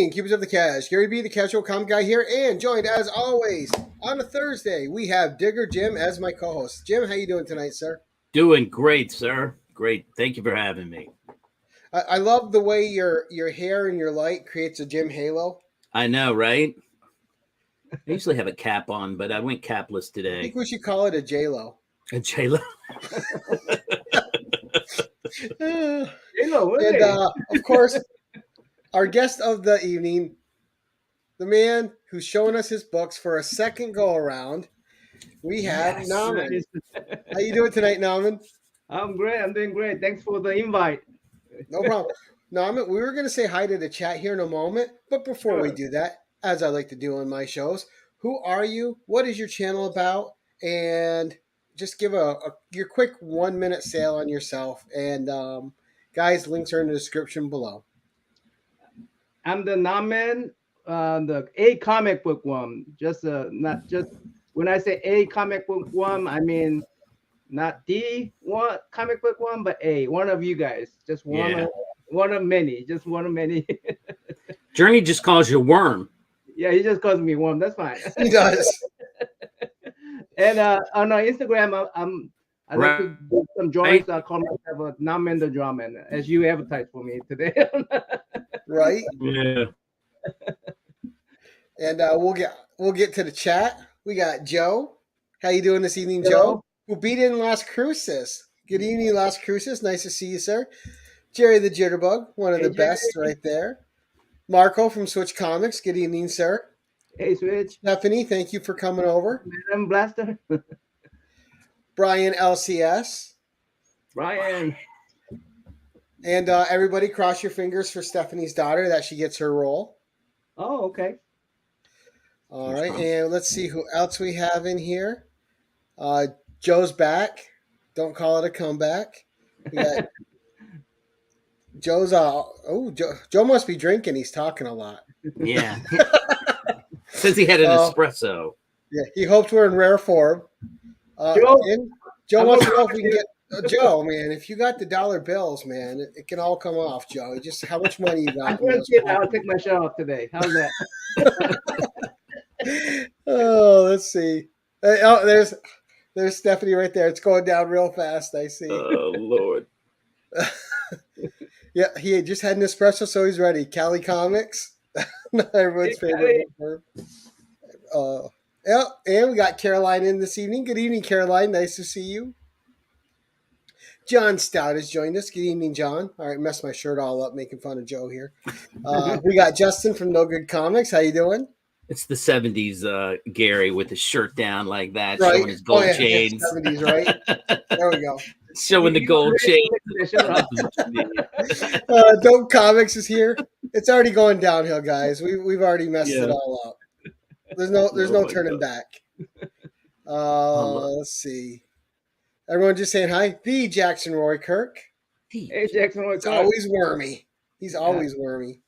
evening, Cubans of the Cash. Gary B, the casual comic guy here, and joined as always on a Thursday, we have Digger Jim as my co-host. Jim, how you doing tonight, sir? Doing great, sir. Great. Thank you for having me. I love the way your hair and your light creates a Jim halo. I know, right? I usually have a cap on, but I went capless I today. think we should call it a J-Lo. A J-Lo. And of course, our guest of the evening, the man who's showing us his books for a second go around, we have Namman. How you doing tonight, Namman? I'm great. I'm doing great. Thanks for the invite. No problem. Namman, we were going to say hi to the chat here in a moment, but before we do that, as I like to do on my shows, who are you? What is your channel about? And just give your quick 1 minute sale on yourself. And guys, links are in the description below. I'm the Namman, the A comic book one. Just not just when I say A comic book one, I mean not the one comic book one, but A. One of you guys, just one of many, just one of many. Journey just calls you Worm. Yeah, he just calls me Worm. That's fine. He does. And on Instagram, I like to do some drawings. I call myself a Namman the Drawman, as you advertised for me today. Right? Yeah. And we'll get to the chat. We got Joe. How you doing this evening, Joe? Who beat in Las Cruces. Good evening, Las Cruces. Nice to see you, sir. Jerry the Jitterbug, one of the best right there. Marco from Switch Comics. Good evening, sir. Hey, Switch. Stephanie, thank you for coming over. Madam Blaster. Brian LCS. Brian. And everybody cross your fingers for Stephanie's daughter that she gets her role. Oh, okay. All right, and let's see who else we have in here. Joe's back. Don't call it a comeback. We got Joe's Joe must be drinking. He's talking a lot. Yeah. Since he had an espresso. Yeah, he hopes we're in rare form. Joe wants to know if we can get Joe, man. If you got the dollar bills, man, it can all come off, Joe. Just how much money you got? I'll take my shirt off today. How's that? Oh, let's see. There's Stephanie right there. It's going down real fast. I see. Oh Lord. Yeah, he just had an espresso, so he's ready. Cali Comics, everyone's favorite. Yeah, and we got Caroline in this evening. Good evening, Caroline. Nice to see you. John Stout has joined us. Good evening, John. All right, messed my shirt all up, making fun of Joe here. We got Justin from No Good Comics. How you doing? It's the 70s, Gary, with his shirt down like that, showing his gold chains. 70s, right? There we go. Showing the gold chains. Dope Comics is here. It's already going downhill, guys. We've already messed it all up. There's no turning back. Let's see. Everyone just saying hi. The Jackson Roy Kirk. Hey, Jackson Roy Kirk. He's always wormy. He's always wormy.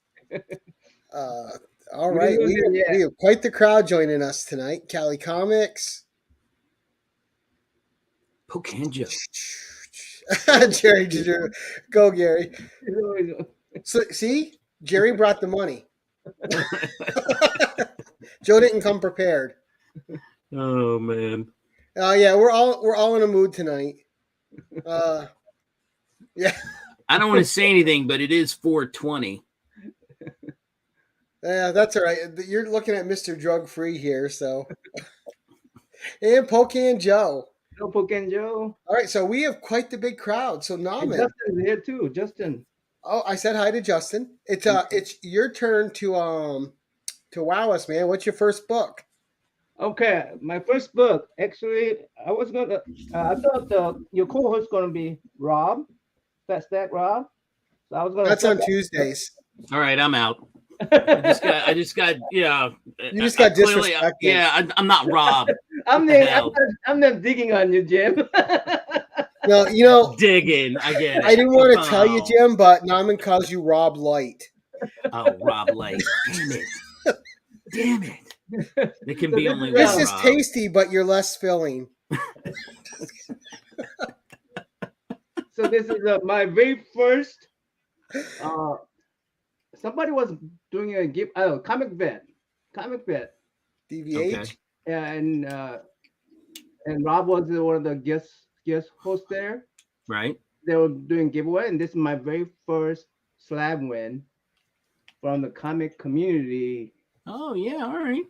All right. We have quite the crowd joining us tonight. Cali Comics. Pocanjo. Jerry, go, Gary. So, see? Jerry brought the money. Joe didn't come prepared. Oh man. Yeah, we're all in a mood tonight. Yeah. I don't want to say anything, but it is 4:20. Yeah, that's all right. You're looking at Mr. Drug Free here, so. And Pocan Joe. Hello, Pocan Joe. All right, so we have quite the big crowd. So Namman. Justin's here too. Justin. Oh, I said hi to Justin. It's your turn to wow us, man. What's your first book? Okay, my first book. Actually, I thought your co-host gonna be Rob, Fat Stack Rob. So I was gonna. That's on Tuesdays. All right, I'm out. I just got. Yeah. You just got disrespected. Yeah, I'm not Rob. I'm not digging on you, Jim. No, digging. I get it. I didn't want to tell you, Jim, but Namman calls you Rob Light. Oh, Rob Light. Damn it. It can be only This one. Is tasty, but you're less filling. So this is my very first. Somebody was doing a comic vet. DVH. Okay. Yeah, and Rob was one of the guest hosts there. Right. They were doing giveaway, and this is my very first slab win from the comic community. Oh yeah. All right.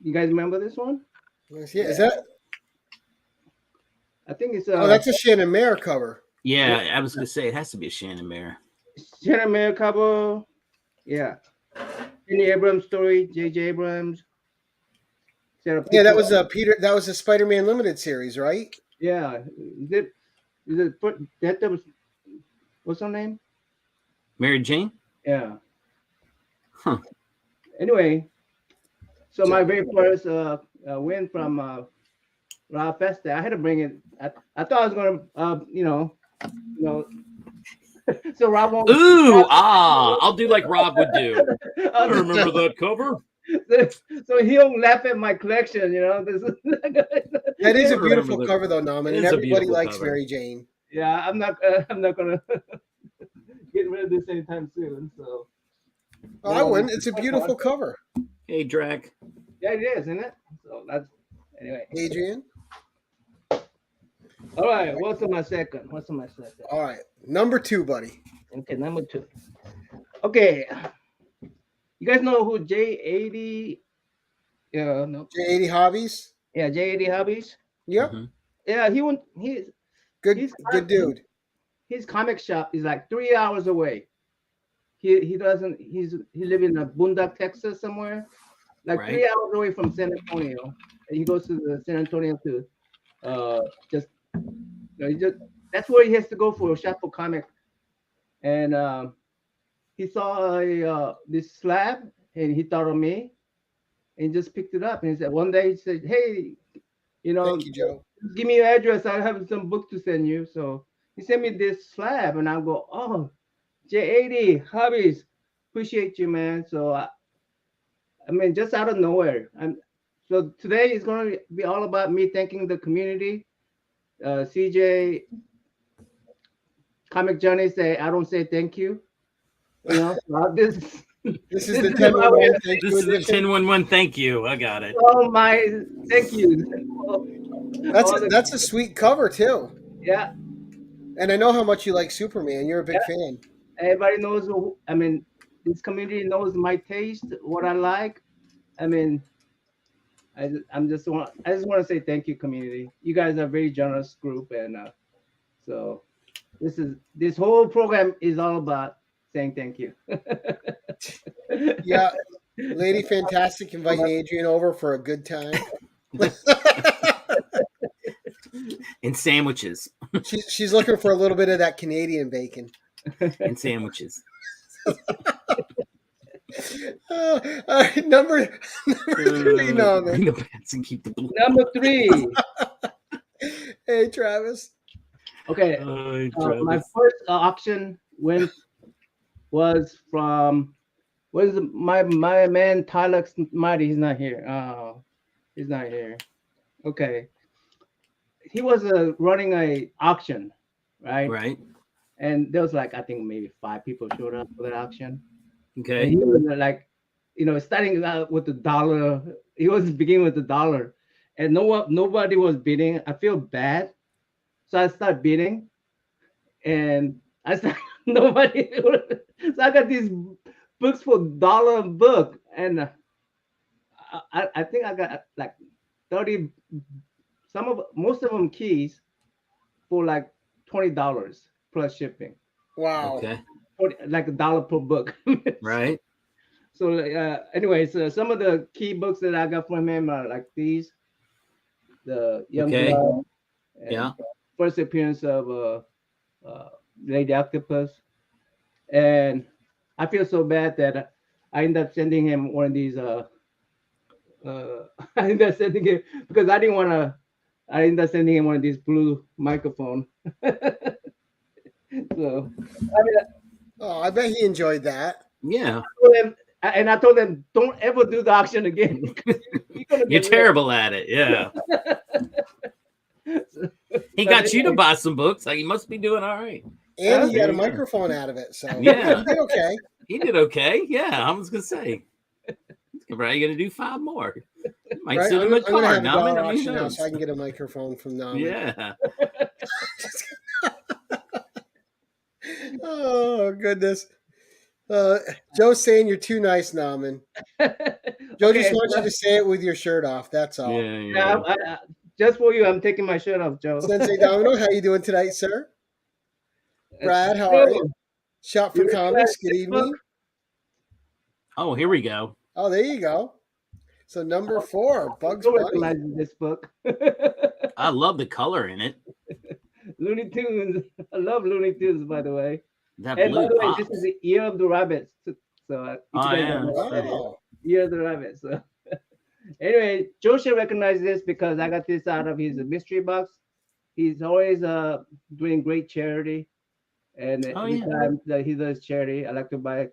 You guys remember this one? Yeah, is that? I think it's Oh, that's a Shannon Mayer cover. Yeah, I was gonna say it has to be a Shannon Mayer. Shannon Mayer cover. Yeah. Jenny Abrams story, J.J. Abrams. Yeah, that was a Peter. That was a Spider-Man limited series, right? Yeah. Is it that was what's her name? Mary Jane? Yeah. Huh. Anyway, so my very first win from Rob Festa, I had to bring it. I thought I was gonna so Rob won't. Ooh, I'll do like Rob would do. I remember that cover. So he'll laugh at my collection, This is That is a beautiful cover, though, Norman, and It is a everybody beautiful likes cover. Mary Jane. Yeah, I'm not gonna get rid of this anytime soon. So Oh, I wouldn't. It's a beautiful cover. Hey, Drac. yeah, it is, isn't it? So that's anyway. Adrian. All right, what's on my second? All right, number 2, buddy. Okay, number 2. Okay, you guys know who J80? Yeah, no. J80 Hobbies. Yeah, J80 Hobbies. Yep. Mhm. Yeah, he's Good dude. His comic shop is like 3 hours away. He lives in Boondock, Texas somewhere, like Right. 3 hours away from San Antonio. And he goes to the San Antonio to that's where he has to go for a shop for comic. And he saw this slab and he thought of me and just picked it up. And he said one day he said, "Hey, Thank you, Joe. give me your address. I have some book to send you." So he sent me this slab, and I go, "Oh, J80 Hobbies, appreciate you, man." So I mean, just out of nowhere. So today is going to be all about me thanking the community. CJ, Comic Johnny say, "I don't say thank you." This This is the 10-1-1. Thank This you is the edition. 10-1-1. Thank you. I got it. Oh my, thank you. That's a sweet cover too. Yeah. And I know how much you like Superman. You're a big fan. Everybody knows. I mean, this community knows my taste, what I like. I mean, I just want to say thank you, community. You guys are a very generous group, and so this whole program is all about saying thank you. Yeah, Lady Fantastic inviting Adrian over for a good time. And sandwiches. She's looking for a little bit of that Canadian bacon. And sandwiches. All right, number 3, Norman. Bring the bats and keep the blue. Number 3. Hey, Travis. Okay. My first auction win was from my man Tyler Mighty. He's not here. Oh, he's not here. Okay. He was running a auction, right? Right. And there was like, I think maybe 5 people showed up for that auction. Okay. And he was like, starting out with $1. He was beginning with $1, and nobody was bidding. I feel bad, so I start bidding, and I start nobody. So I got these books for $1 a book, and I think I got like 30. Most of them keys for like $20 plus shipping. Wow. Okay. Like $1 per book. Right. So anyways, some of the key books that I got from him are like these, the Young Blood, Yeah. first appearance of Lady Octopus, and I feel so bad that I ended up sending him one of these. I ended up sending him because I didn't want to. I ended up sending him one of these blue microphone. So, I bet he enjoyed that. Yeah. I told them, don't ever do the auction again. You're terrible at it. Yeah. He got you to buy some books. Like, he must be doing all right. And he got a microphone out of it. So Yeah. he did okay. He did okay. Yeah, I was gonna say. He's probably gonna do 5 more. Might Right? send him a I'm gonna car. have a dollar Naman, who auction now, knows? so I can get a microphone from Naman. Yeah. Oh goodness. Joe's saying you're too nice, Naman. Joe Okay, just wants you to say it with your shirt off. That's all. Yeah. yeah, just for you, I'm taking my shirt off, Joe. Sensei Domino, how you doing tonight, sir? Brad, how are you? Shop for You Comics. Good this evening. book? Oh, here we go. Oh, there you go. So number 4, Bugs Joe Bunny. recognizes this book. I love the color in it. Looney Tunes. I love Looney Tunes, by the way. That And by blue the way, pops. this is the Year of the Rabbit. So if you Oh, guys yeah, don't know, that's right. Oh, Year of the Rabbit. So anyway, Joe should recognize this because I got this out of his mystery box. He's always doing great charity, and Oh, every yeah. time that he does charity, I like to buy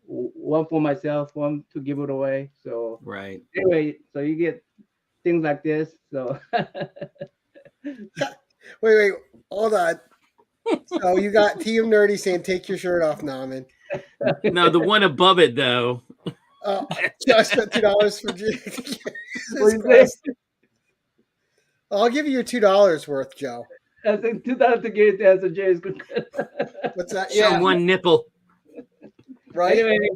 one for myself, one to give it away. So Right. anyway, so you get things like this. So wait, hold on. So you got Team Nerdy saying take your shirt off, Naman. No, the one above it though. Joe, I spent $2 for what do you say? I'll give you your $2 worth, Joe. I think $2 to get to answer Jay's good. What's that? Show one nipple. Right? Anyway,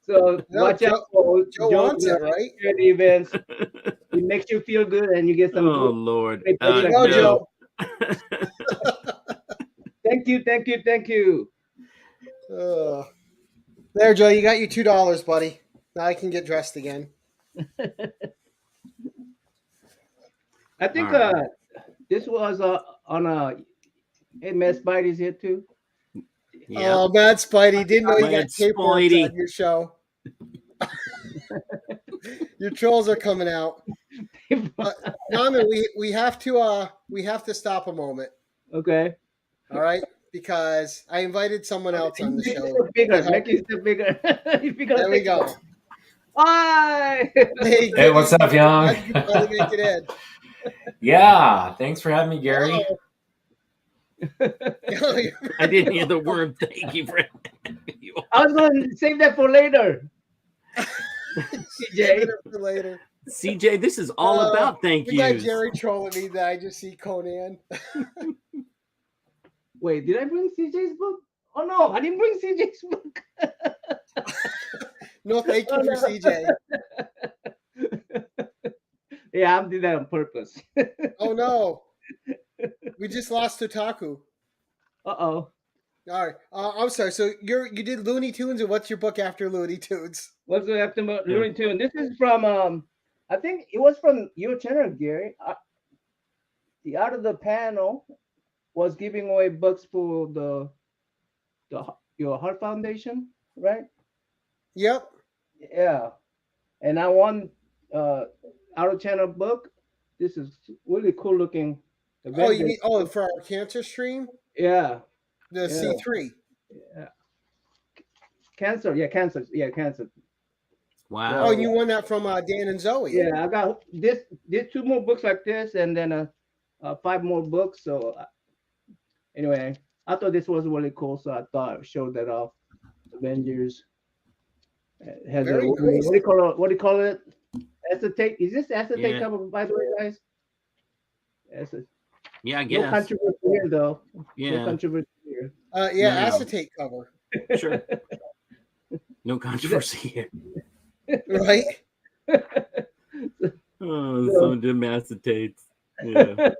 so No, watch out for Joe wants it, right? charity events. It makes you feel good, and you get some. Oh good. Lord. Hey, There you no. go, Joe. Thank you. There, Joe, you got your $2, buddy. Now I can get dressed again. I think All right. this was on a. Hey, Matt Spidey's here too. Yeah. Oh, Mad Spidey. Didn't know you got Mad tapework Spidey. on your show. Your trolls are coming out. Naman, we have to stop a moment. Okay. All right, because I invited someone else on the show. Make it bigger. There we go. Hi. Hey, what's up, Young? Glad you finally make it in. Yeah, thanks for having me, Gary. I didn't hear the word thank you for you. I was going to save that for later. Save it for later. CJ, this is all about thank We got yous. Jerry trolling me that I just see Conan. Wait, did I bring CJ's book? Oh no, I didn't bring CJ's book. No, thank you for CJ. Yeah, I did that on purpose. Oh no, we just lost Otaku. Uh-oh. All right, I'm sorry. So you did Looney Tunes, and what's your book after Looney Tunes? What's the after Looney Tunes? This is from I think it was from your channel, Gary. The Out of the Panel was giving away books for your Heart Foundation, right? Yep. Yeah, and I won out of channel book. This is really cool looking. Oh, you mean for our cancer stream? Yeah. The C3. Yeah. Cancer. Wow. Oh, and you won that from Dan and Zoe. Yeah, I got this 2 more books like this, and then 5 more books. So anyway, I thought this was really cool, so I thought I'd show that off. Avengers. It has Very what nice. do you call it? Acetate. Is this acetate Yeah. cover, by the way, guys? Yeah, I No guess. controversy here, though. No Yeah, controversy here. Yeah, No. acetate cover. sure. No controversy here. Right? Oh, some dim acetates. Yeah.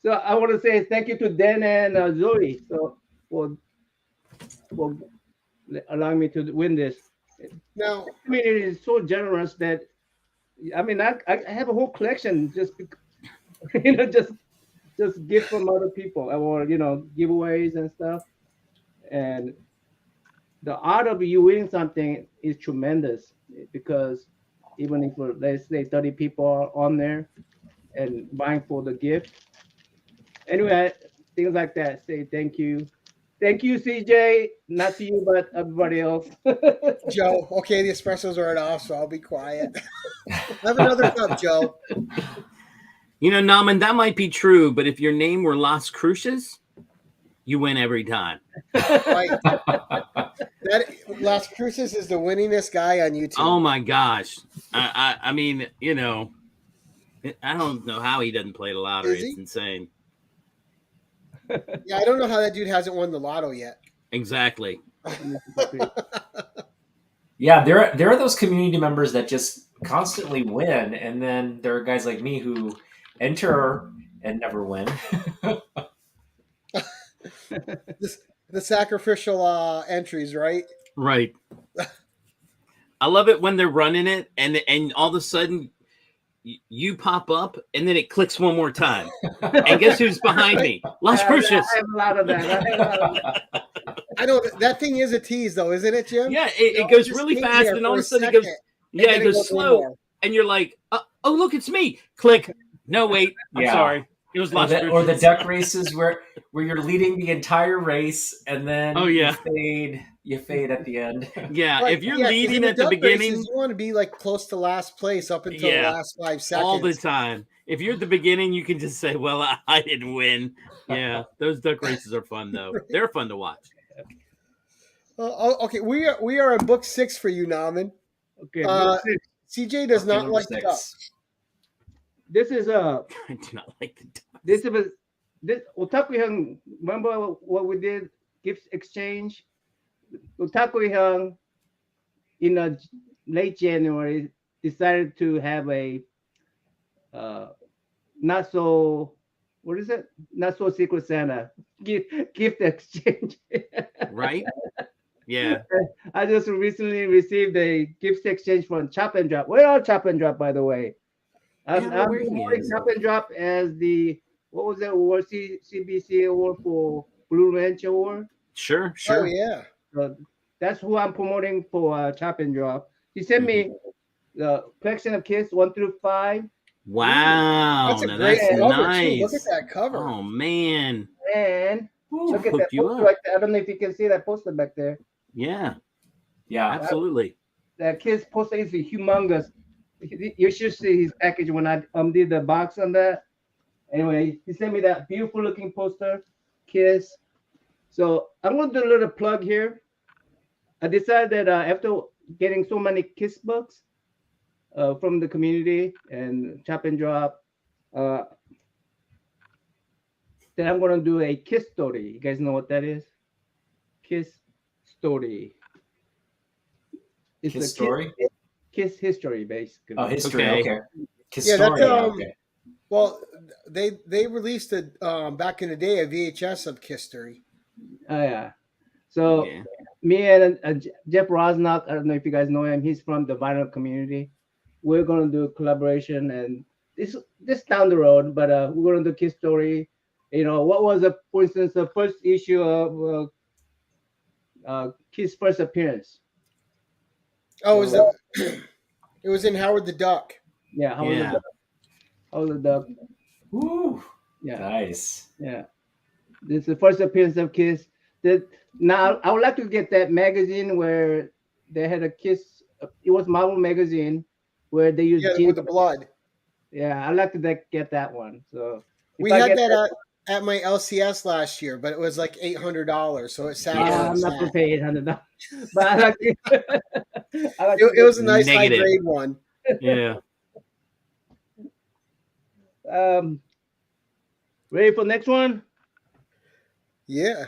So I want to say thank you to Dan and Zoe for allowing me to win this. Now, The community is so generous that I mean I have a whole collection just just gift from other people or giveaways and stuff, and the art of you winning something is tremendous because even if let's say 30 people are on there and buying for the gift. Anyway, things like that. Say thank you. Thank you, CJ. Not to you, but everybody else. Joe, okay, the espressos are off, so I'll be quiet. Have another cup, Joe. You know, Naman, that might be true, but if your name were Las Cruces, you win every time. Like, that Las Cruces is the winningest guy on YouTube. Oh my gosh. I mean, you know, I don't know how he doesn't play the lottery. Is he? It's insane. Yeah, I don't know how that dude hasn't won the lotto yet. Exactly. Yeah, there are those community members that just constantly win, and then there are guys like me who enter and never win. The sacrificial entries, right? Right. I love it when they're running it and all of a sudden you pop up and then it clicks one more time. And guess who's behind me? Las Cruces. I have a lot of that. I know that thing is a tease, though, isn't it, Jim? Yeah, it goes really fast, and all of a sudden it goes. Yeah, it goes slow, and you're like, oh, look, it's me. Click. No, wait. I'm sorry. It was Las Cruces. Or the duck races where you're leading the entire race, and then you fade at the end. Yeah, Right. if you're leading at the beginning, races, you want to be like close to last place up until the last 5 seconds. All the time. If you're at the beginning, you can just say, well, I didn't win. Yeah, those duck races are fun, though. Right. They're fun to watch. Okay, we are in book 6 for you, Namman. Okay, CJ does not like ducks. This is I do not like the ducks. This Otaku Hyung. Remember what we did? Gifts exchange. Otaku Hyung in late January decided to have a not so Secret Santa gift exchange. Right? Yeah. I just recently received a gift exchange from Chop and Drop. Where are Chop and Drop, by the way? I'm promoting Chop and Drop as the what was that award? CBC award for Blue Ranch Award. Sure. Oh yeah. So that's who I'm promoting for Chop and Drop. He sent me the collection of Kiss 1 through 5. Wow, that's a great cover, nice. Too. Look at that cover. Oh man. And look at that poster right there. I don't know if you can see that poster back there. Yeah. Yeah. Absolutely. That Kiss poster is humongous. You should see his package when I did the box on that. Anyway, he sent me that beautiful looking poster, Kiss. So I'm going to do a little plug here. I decided that after getting so many Kiss books from the community and Chop and Drop, that I'm going to do a Kiss story. You guys know what that is? Kiss story. It's Kiss story? Kiss history, basically. Oh, history. Okay. Kiss yeah, story. That's, okay. Well, they released it back in the day, a VHS of Kiss story. Oh yeah. So me and Jeff Rosnock, I don't know if you guys know him. He's from the vinyl community. We're gonna do a collaboration, and this down the road. But we're gonna do Kiss story. You know, what was for instance, the first issue of Kiss' first appearance? Oh, it was in Howard the Duck. Yeah, Howard the Duck. Ooh, yeah, nice. Yeah, this is the first appearance of Kiss. Now I would like to get that magazine where they had a Kiss. It was Marvel magazine where they used with the blood. Yeah, I'd like to get that one. So we had that at my LCS last year, but it was like $800, so it sat. I'm not going to pay $800, but I like it. It was a nice high grade one. Yeah. Ready for next one? Yeah.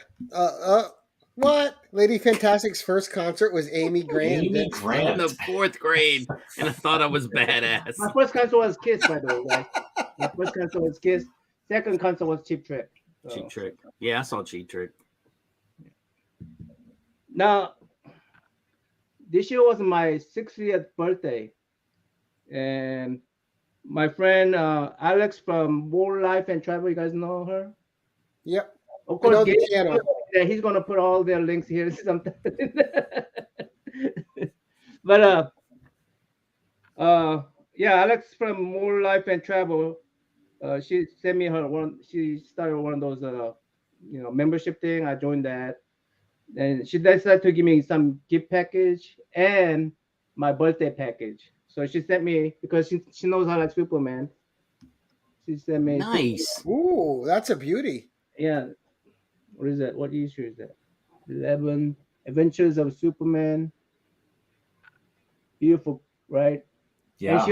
What? Lady Fantastic's first concert was Amy Grant. Amy Grant. In the 4th grade, and I thought I was badass. My first concert was Kiss, by the way, guys. My first concert was Kiss. Second concert was Cheap Trick. So. Cheap Trick. Yeah, I saw Cheap Trick. Now, this year was my 60th birthday, and my friend Alex from More Life and Travel, you guys know her? Yep. Of course, he's going to put all their links here sometime. But Alex from More Life and Travel, she sent me her one. She started one of those membership thing. I joined that, and she decided to give me some gift package and my birthday package. So she sent me, because she knows I like Superman. She sent me nice. Ooh, that's a beauty. Yeah. What is that? What issue is that? 11 Adventures of Superman. Beautiful, right? And Yeah.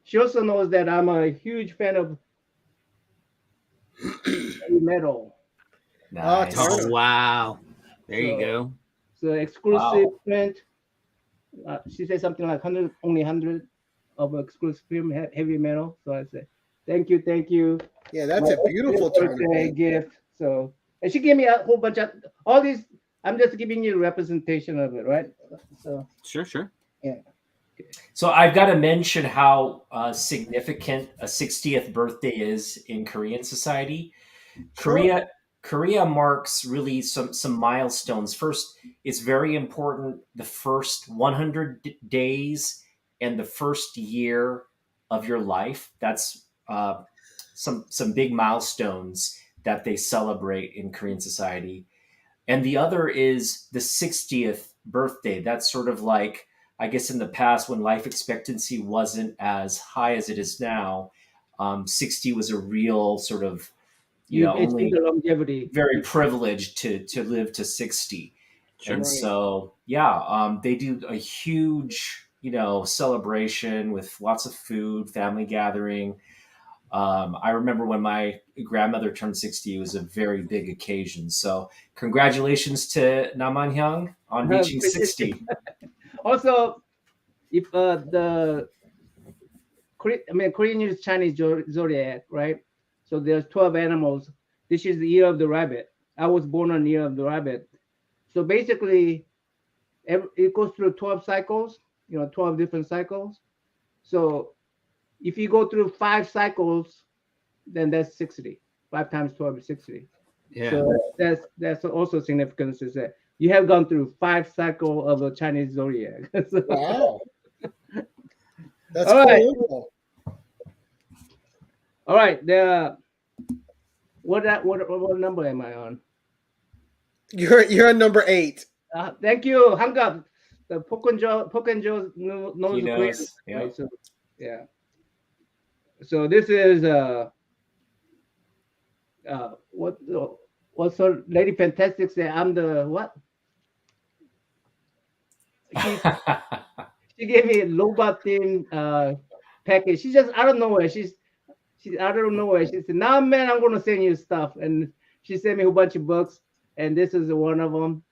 she also knows that I'm a huge fan of heavy metal. Nice. Turner. Oh wow. There you So- go. So exclusive Wow. print. She said something like 100, only 100 of exclusive print heavy metal. So I said, thank you, thank you. Yeah, that's a beautiful birthday tournament. gift. So, and she gave me a whole bunch of all these. I'm just giving you a representation of it, right? So, Sure. So I've got to mention how significant a 60th birthday is in Korean society. Sure. Korea marks really some milestones. First, it's very important the first 100 days and the first year of your life. That's some big milestones that they celebrate in Korean society. And the other is the 60th birthday. That's sort of like, I guess, in the past when life expectancy wasn't as high as it is now. 60 was a real sort of, it's only the longevity. very privileged to live to 60. Sure. And so, they do a huge, celebration with lots of food, family gathering. I remember when my grandmother turned 60, it was a very big occasion. So congratulations to Naman Hyung on reaching 60. Also, if Korean use Chinese zodiac, right? So there's 12 animals. This is the year of the rabbit. I was born on the year of the rabbit. So basically, it goes through 12 cycles, 12 different cycles. So if you go through 5 cycles, then that's 60. 5 times 12 is 60. Yeah. So that's also significance is that you have gone through 5 cycles of the Chinese zodiac. So- Wow. That's All cool. right. info. All right. What number am I on? You're on number 8. Thank you, Hang Up. The Pokenjo knows He the Korean. knows. Yeah. Right, so yeah. So this is what's her Lady Fantastic say? I'm the what? She gave me a Loba theme package. She just out of nowhere. She's out of nowhere. She said, "Nah, man, I'm gonna send you stuff." And she sent me a whole bunch of books, and this is one of them.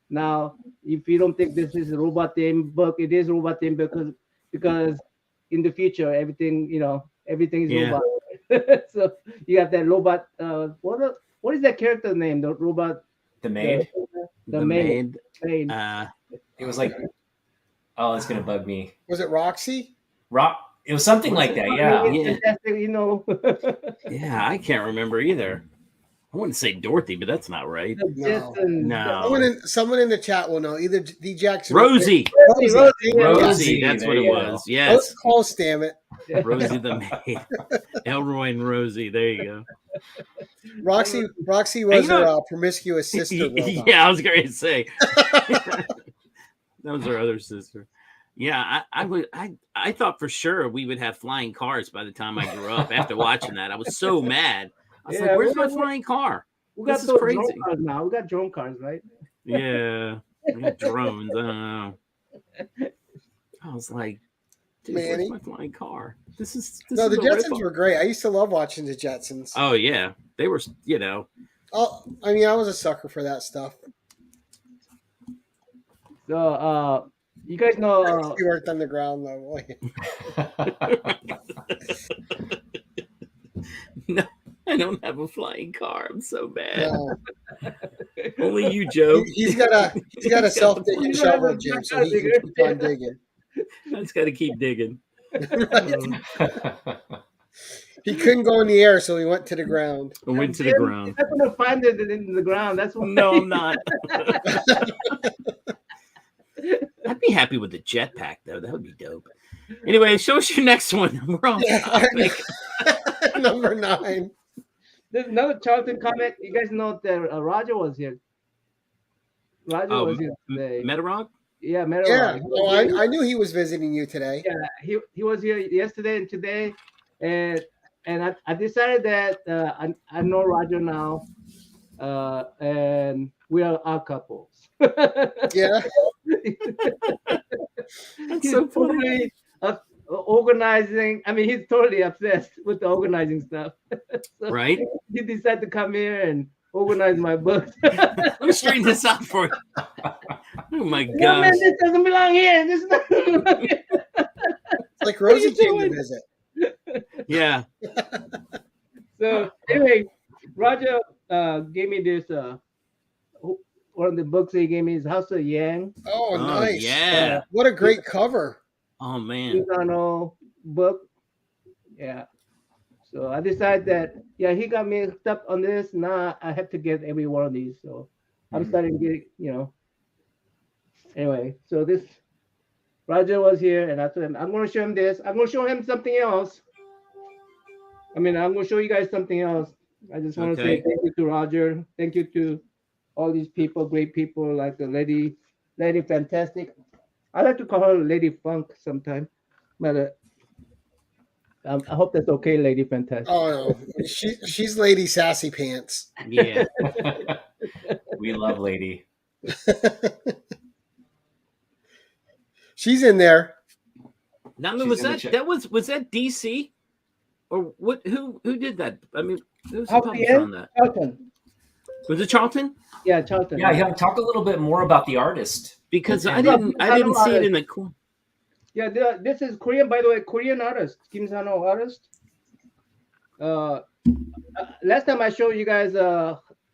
Now, if you don't think this is a robot theme book, it is a robot theme because in the future everything is Yeah. robot. So you have that robot. What is that character name? The robot. The maid. The maid. Maid. It was like, oh, it's gonna bug me. Was it Roxy? Rock. It was something like that. Yeah. Yeah. Fantastic, Yeah, I can't remember either. I wouldn't say Dorothy, but that's not right. No. Someone in the chat will know. Either D Jackson, Rosie. Rosie. Rosie, that's there what it you go. was. Yes. Close, damn it. Rosie the maid. Elroy and Rosie. There you go. Roxy was you know- her promiscuous sister. robot. Yeah, I was going to say. That was her other sister. Yeah, I thought for sure we would have flying cars by the time I grew up. After watching that, I was so mad. I was like, "Where's my flying car?" We got This is those crazy. drone cars now. We got drone cars, right? Yeah, we got drones. I don't know. I was like, "Dude, Manny. where's my flying car?" This is No, the a Jetsons ripoff. were great. I used to love watching the Jetsons. Oh yeah, they were. Oh, I mean, I was a sucker for that stuff. So, you guys know. He worked on the ground level. No, I don't have a flying car. I'm so bad. No. Only you, Joe. He's got a self-digging You don't have shovel, a Jim, so backyard he can digger. keep on digging. I just got to keep digging. He couldn't go in the air, so he went to the ground. I went to the You're ground. not gonna find it in the ground. That's why. No, I'm not. I'd be happy with the jetpack, though. That would be dope. Anyway, show us your next one. We're on topic. Number 9. There's another Charlton comic. You guys know that Roger was here. Roger was here today. Metarog? Yeah, Metal. Yeah. Oh, I knew he was visiting you today. Yeah, he was here yesterday and today, and I decided that I know Roger now, and we are odd couples. Yeah. That's He's so funny. totally organizing. I mean, he's totally obsessed with the organizing stuff. So Right? he decided to come here and organize my books. Let me straighten this out for you. Oh my No, man, gosh. this doesn't belong here. This doesn't belong here. It's like What are Rosie you came to doing? visit. Yeah. So anyway, Roger gave me this. One of the books he gave me is House of Yang. Oh, Oh, nice. yeah. What a great cover. Oh, man. Kimzano book. Yeah. So I decided that he got me hooked up on this. Now I have to get every one of these. So I'm starting to get Anyway, so this Roger was here, and I told him I'm going to show him this. I'm going to show him something else. I mean, I'm going to show you guys something else. I just want to say Okay. thank you to Roger. Thank you to all these people, great people like the Lady Fantastic. I like to call her Lady Funk sometime, but I hope that's okay, Lady Fantastic. Oh, no. She's Lady Sassy Pants. Yeah. We love Lady. She's in there. Now, She's was in the that chat. was that DC or what? Who did that? I mean, who's the House of publisher Yang? on that? Charlton. Was it Charlton? Yeah, Charlton. Yeah, talk a little bit more about the artist. Because I And- didn't see it in the corner. Yeah, this is Korean, by the way, Korean artist, Kim Sano artist. Last time I showed you guys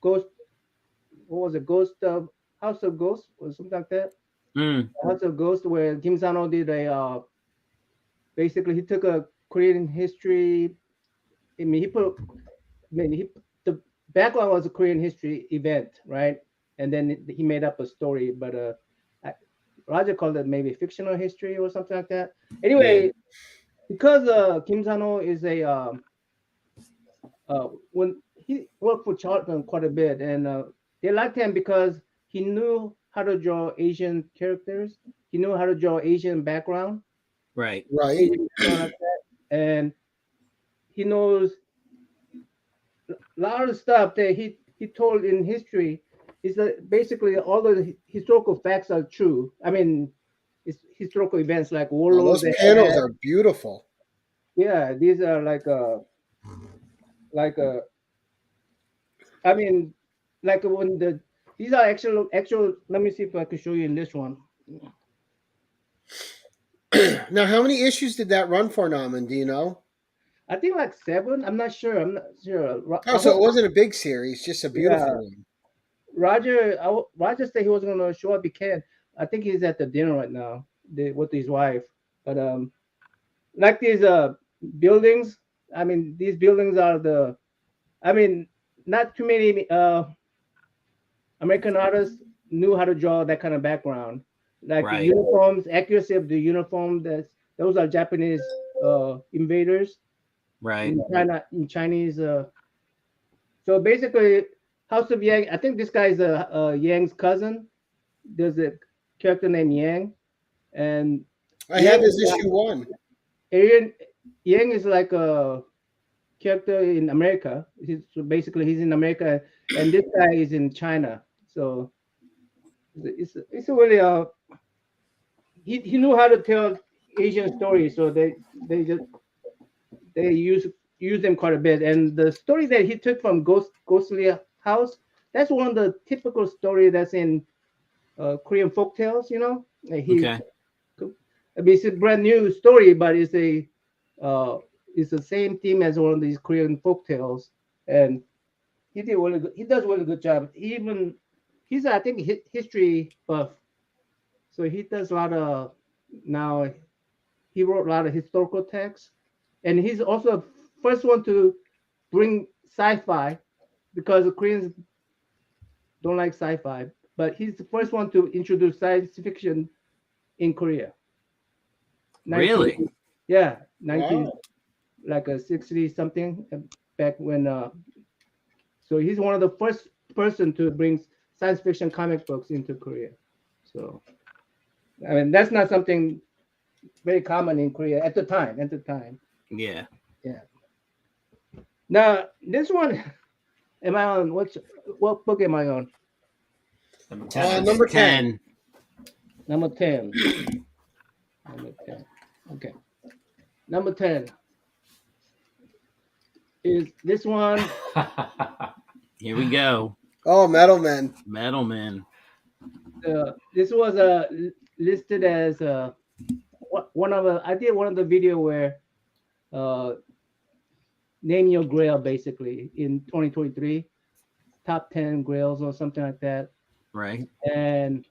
Ghost, what was it? Ghost of House of Ghost or something like that. House of Ghost, where Kim Sano did a basically he took a Korean history. The background was a Korean history event, right? And then he made up a story, but Roger called it maybe fictional history or something like that. Anyway, because Kim Sano is a when he worked for Charlton quite a bit, and they liked him because he knew how to draw Asian characters. He knew how to draw Asian background, Right. Right. Asian background like that, and he knows a lot of stuff that he told in history. Is that basically all the historical facts are true. I mean, it's historical events like Oh, warlords. those panels are beautiful. Yeah, these are I mean, like when these are actual. Let me see if I can show you in this one. Now, how many issues did that run for, Naman? Do you know? I think like 7. I'm not sure. Oh, so it wasn't a big series, just a beautiful Yeah. one. Roger said he was going to show up. He can. I think he's at the dinner right now with his wife. But like these buildings. I mean, these buildings are not too many American artists knew how to draw that kind of background. Like the Right. uniforms, accuracy of the uniform. Those are Japanese invaders Right. in Chinese. So basically, House of Yang. I think this guy is Yang's cousin. There's a character named Yang, and I have his issue 1. Yang is like a character in America. Basically he's in America, and this guy is in China. So it's really he knew how to tell Asian stories. So they use them quite a bit. And the story that he took from Ghostly House, that's one of the typical story that's in Korean folktales. Okay. I mean, it's a brand new story, but it's the same theme as one of these Korean folktales, and he did really good. He does really good job. He's I think history buff, so he does a lot of now. He wrote a lot of historical texts, and he's also the first one to bring sci-fi because the Koreans don't like sci-fi, but he's the first one to introduce science fiction in Korea. Really? Yeah, 19 Wow. like a 60 something back when. So he's one of the first person to bring science fiction comic books into Korea. So I mean that's not something very common in Korea at the time. Yeah. Yeah. Now this one, Am I on? What book am I on? Number 10. Number 10. Number 10. Number 10. Okay. Number 10 is this one. Here we go. Oh, Metal Men. Metal Men. This was listed as one of the. I did one of the video where name your grail basically in 2023, top 10 grails or something like that. Right. And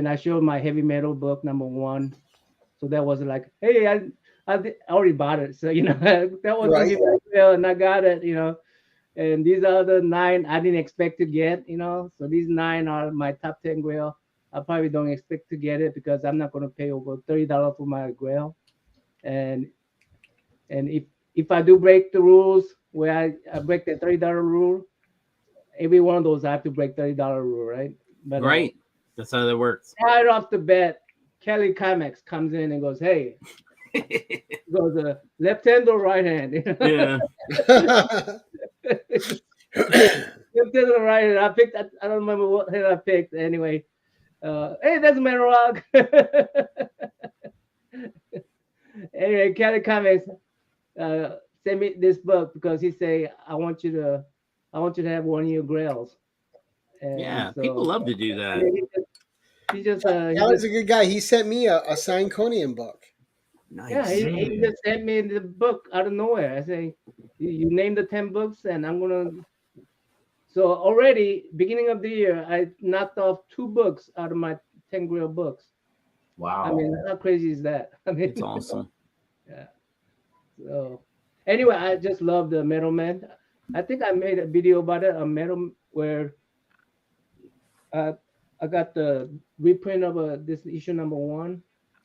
I showed my heavy metal book number 1. So that was like, hey, I already bought it. So, you know, that was Right. gonna be my grail, and I got it, you know. And these other 9 I didn't expect to get, you know. So these 9 are my top 10 grail. I probably don't expect to get it because I'm not going to pay over $30 for my grail. And if I do break the rules where I break the $30 rule, every one of those I have to break $30 rule, right? But Right. That's how that works. right off the bat, Kelly Comics comes in and goes, hey, goes left hand or right hand? You know? Yeah. Left hand or right hand. I don't remember what hand I picked. Anyway, hey, that's Man Rock. Anyway, Kelly Comics sent me this book because he say, I want you to have one of your grails. And Yeah. so, People love to do that. he just Alan's a good guy. He sent me a signed Conan book. Nice. yeah, he just sent me the book out of nowhere. I say, you name the 10 books, and I'm gonna. So already, beginning of the year, I knocked off 2 books out of my 10 grail books. Wow. I mean, how crazy is that? I mean, It's awesome. Yeah. So anyway, I just love the Metal Man. I think I made a video about it, a metal where I got the reprint of this issue number 1.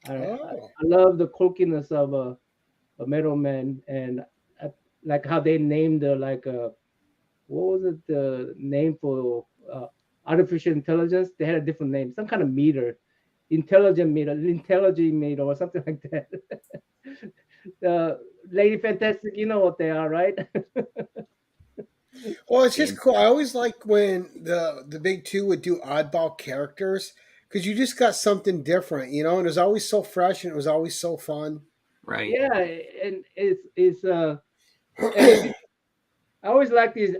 I love the quirkiness of a Metal Man, and like how they named what was it, the name for artificial intelligence? They had a different name, some kind of meter, intelligent meter, or something like that. Lady Fantastic, you know what they are, right? Well, it's just cool. I always like when the big 2 would do oddball characters because you just got something different, you know. And it was always so fresh and it was always so fun. Right. Yeah, and it's and I always like these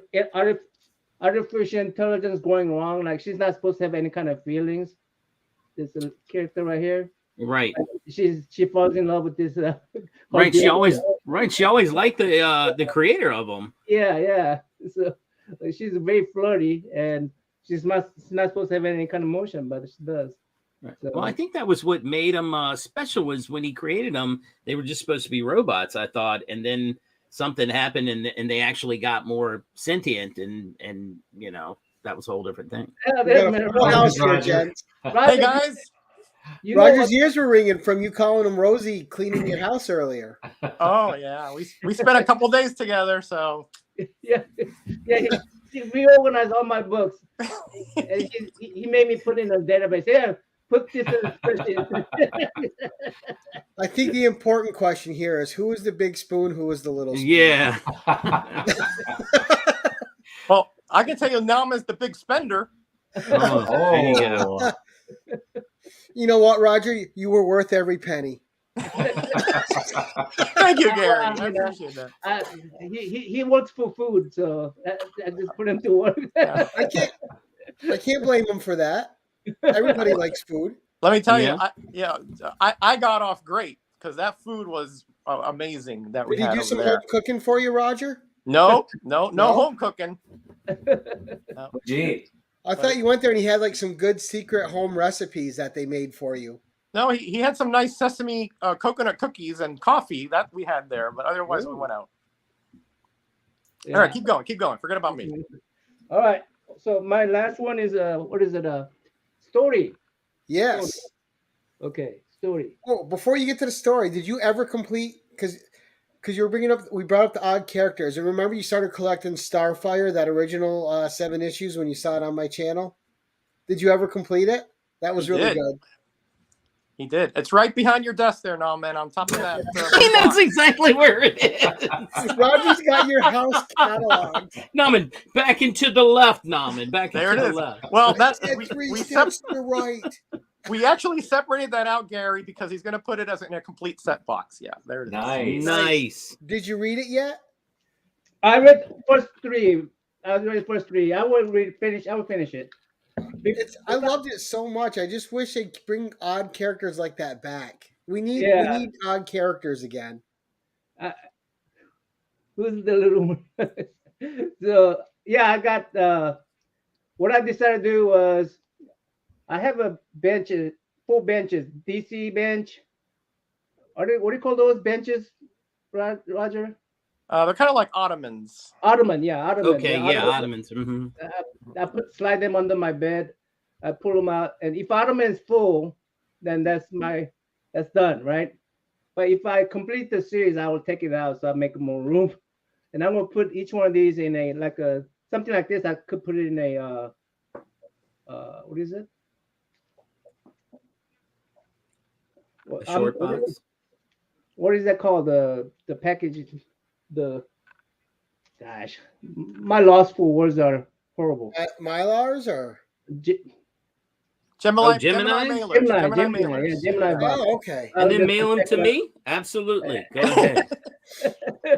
artificial intelligence going wrong. Like she's not supposed to have any kind of feelings. This character right here. Right. She falls in love with this. Right. She always liked the creator of them. Yeah. So she's very flirty, and she's not supposed to have any kind of emotion, but she does. Right. So, Well, I think that was what made them special. Was when he created them, they were just supposed to be robots, I thought, and then something happened, and they actually got more sentient, and you know, that was a whole different thing. yeah, We got a full Roger, house here, Roger. gents. Roger, Hey guys. you know Roger's what- ears were ringing from you calling him Rosie cleaning your house earlier. Oh yeah, we spent a couple days together, so yeah. He reorganized all my books. And he made me put in a database. Yeah, put this in a spreadsheet. I think the important question here is who was the big spoon, who was the little spoon? Yeah. well, I can tell you Nama's the big spender. Oh, there you go. You know what, Roger? You were worth every penny. Thank you, Gary. I appreciate that. He works for food, so I just put him to work. Yeah. I can't blame him for that. Everybody likes food. Let me tell Yeah. you, I got off great because that food was amazing that we Did he had do over some there. home cooking for you, Roger? No No? home cooking. Gee. I thought you went there and he had like some good secret home recipes that they made for you. No, he had some nice sesame coconut cookies and coffee that we had there, but otherwise we went out. Yeah. All right, keep going. Forget about me. All right. So my last one is what is it? Story. Yes. Okay, story. Oh, before you get to the story, did you ever complete? Because you were we brought up the odd characters, and remember you started collecting Starfire, that original 7 issues when you saw it on my channel. Did you ever complete it? That was I really did. good. He did. It's right behind your desk there, Norman, on top of that. He knows exactly where it is. Roger's got your house cataloged. Naman, back into the left, Naman. Back There into it the is. left. Well, that's And three steps to the right. we actually separated that out, Gary, because he's going to put it as in a complete set box. Yeah, there it is. Nice. Did you read it yet? I read the first three. I read the first three. I will finish. I will finish it. I loved it so much. I just wish they'd bring odd characters like that back. We need odd characters again. Who's the little one? So yeah, I got what I decided to do was I have a bench, 4 benches, DC bench. What do you call those benches, Roger? They're kind of like ottomans. Ottoman, yeah, ottoman. Okay, yeah, ottomans. Mm-hmm. I slide them under my bed. I pull them out, and if ottoman is full, then that's done, right? But if I complete the series, I will take it out, so I make more room, and I'm gonna put each one of these in a something like this. I could put it in a what is it? A short box. What is that called? The package. My lost for words are horrible. Mylars or Gemini Gemini, yeah, Gemini box. oh, okay. And then mail them to me? Absolutely. Go ahead.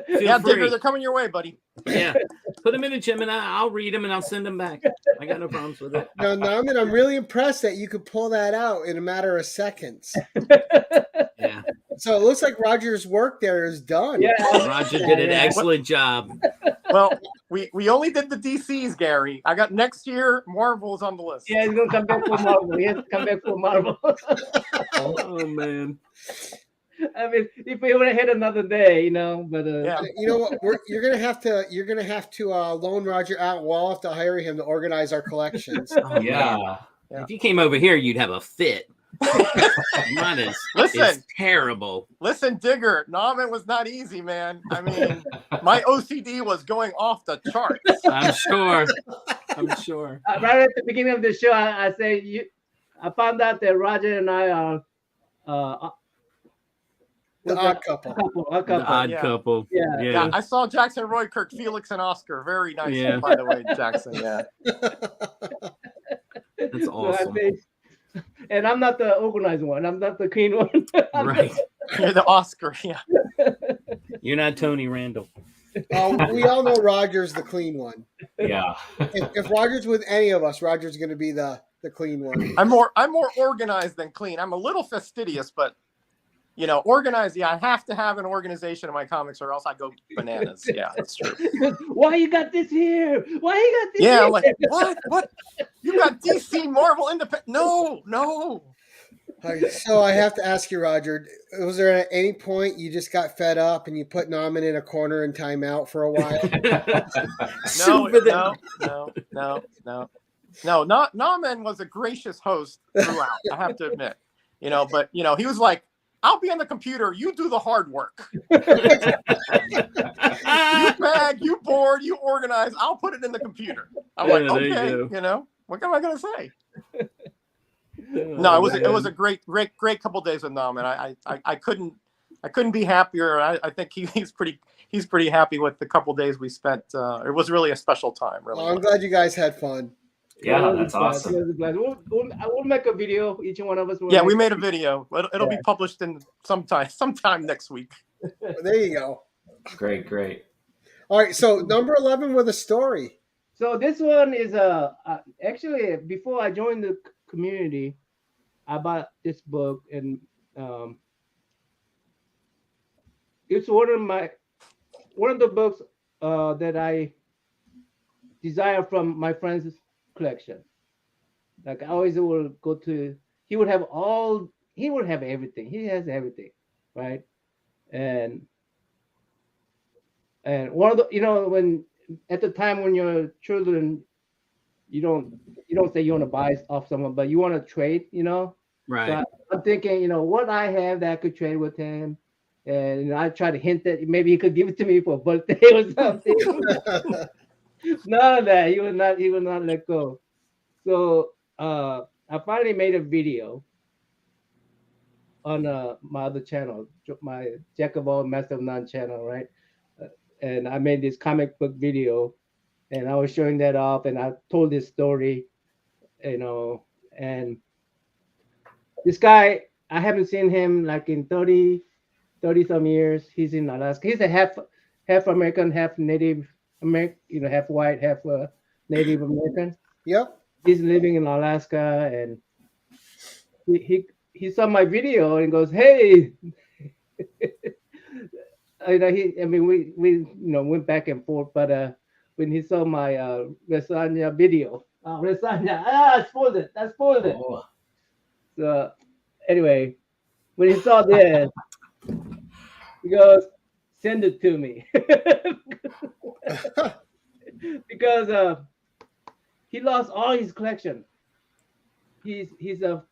Yeah, free. Digger, they're coming your way, buddy. Yeah. Put them in a Gemini. I'll read them and I'll send them back. I got no problems with it. Now, Norman, I'm really impressed that you could pull that out in a matter of seconds. Yeah. So it looks like Roger's work there is done. Yeah, Roger did an excellent job. Well, we only did the DCs, Gary. I got next year Marvel's on the list. yeah, he's gonna come back for Marvel. He has to come back for Marvel. Oh man. I mean, if we would have had another day, but Yeah. You know what? You're gonna have to loan Roger out. We'll have to hire him to organize our collections. Oh, Yeah. man. If you came over here, you'd have a fit. Mine is terrible. Listen, Digger, Norman was not easy, man. I mean, my OCD was going off the charts. I'm sure. right at the beginning of the show, I say I found out that Roger and I are The odd couple. The odd couple. Yeah. I saw Jackson, Roy, Kirk, Felix, and Oscar. Very nice, by the way, Jackson. Yeah. That's awesome. And I'm not the organized one. I'm not the clean one. Right. You're the Oscar. Yeah. You're not Tony Randall. We all know Roger's the clean one. Yeah. If Roger's with any of us, Roger's going to be the clean one. I'm more organized than clean. I'm a little fastidious, but organized. Yeah, I have to have an organization in my comics, or else I go bananas. Yeah, that's true. Why you got this here? Why you got this? Yeah, here? like what? You got DC, Marvel, Independent? No. So I have to ask you, Roger. Was there at any point you just got fed up and you put Norman in a corner and time out for a while? No. Norman was a gracious host throughout. I have to admit, but he was like, I'll be on the computer. You do the hard work. You bag, you board, you organize. I'll put it in the computer. I'm like, okay, what am I going to say? No, it was a great couple days with Norman. I couldn't be happier. I think he's pretty happy with the couple days we spent. It was really a special time. Really, I'm glad you guys had fun. Yeah, that's awesome. We'll make a video. Each one of us. We made a video. It'll be published in sometime next week. There you go. Great. All right, so number 11 with a story. So this one is actually before I joined the community, I bought this book, and it's one of the books that I desire from my friend's collection. Like I always will go to. He would have everything. He has everything, right? And one of the when at the time when you're children, you don't say you want to buy off someone, but you want to trade, Right. So I'm thinking, what I have that I could trade with him, and I try to hint that maybe he could give it to me for a birthday or something. None of that. He would not let go. So I finally made a video, on my other channel, my Jack of all, Master of none channel, right? And I made this comic book video, and I was showing that off, and I told this story, and this guy, I haven't seen him like in 30 some years. He's in Alaska. He's a half American, half Native American, half white, half Native American. Yep. He's living in Alaska, and he saw my video and goes, "Hey." We went back and forth, but when he saw my lasagna video, lasagna, I spoiled it. Oh. So anyway, when he saw this, he goes, "Send it to me," because he lost all his collection. He's a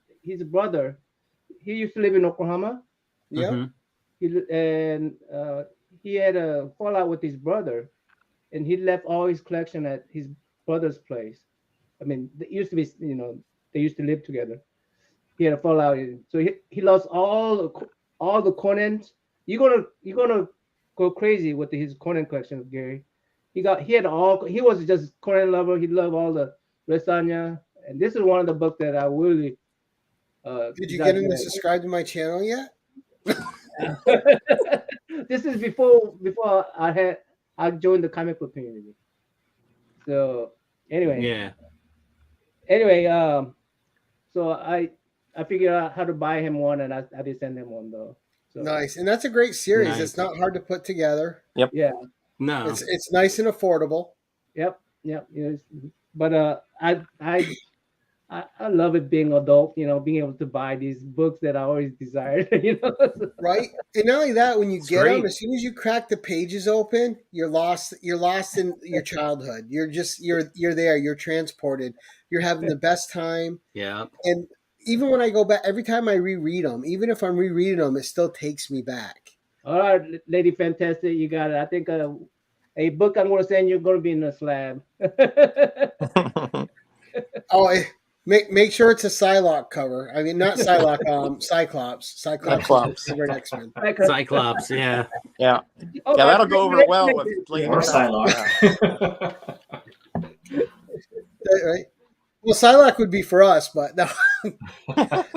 brother. He used to live in Oklahoma. Yep. Mhm. He had a fallout with his brother, and he left all his collection at his brother's place. I mean, they used to be, they used to live together. He had a fallout, so he lost all the Conans. You're gonna go crazy with his Conan collection, Gary. He had all. He was just Conan lover. He loved all the lasagna, and this is one of the books that I really. Did you get him to subscribe to my channel yet? This is before I joined the comic book community. So anyway, Yeah. So I figured out how to buy him one, and I did send him one though. So, Nice, and that's a great series. Nice. It's not hard to put together. Yeah. No. It's nice and affordable. Yep. But I love it being adult, being able to buy these books that I always desired, Right, and not only that, when you It's get great. them, as soon as you crack the pages open, you're lost in your childhood. You're there, you're transported, you're having the best time. Yeah. And even when I go back, every time I reread them, even if I'm rereading them, it still takes me back. All right, Lady Fantastic, you got it. I think a book I'm going to send you is going to be in the slab. Oh, make sure it's a Psylocke cover. I mean, not Psylocke, Cyclops. Cyclops. Cyclops. Favorite X-Men. Cyclops. Yeah. Yeah. Oh, Yeah, that'll go over well with Lady Or Fantastic. Psylocke. Right. Well, Psylocke would be for us, but no.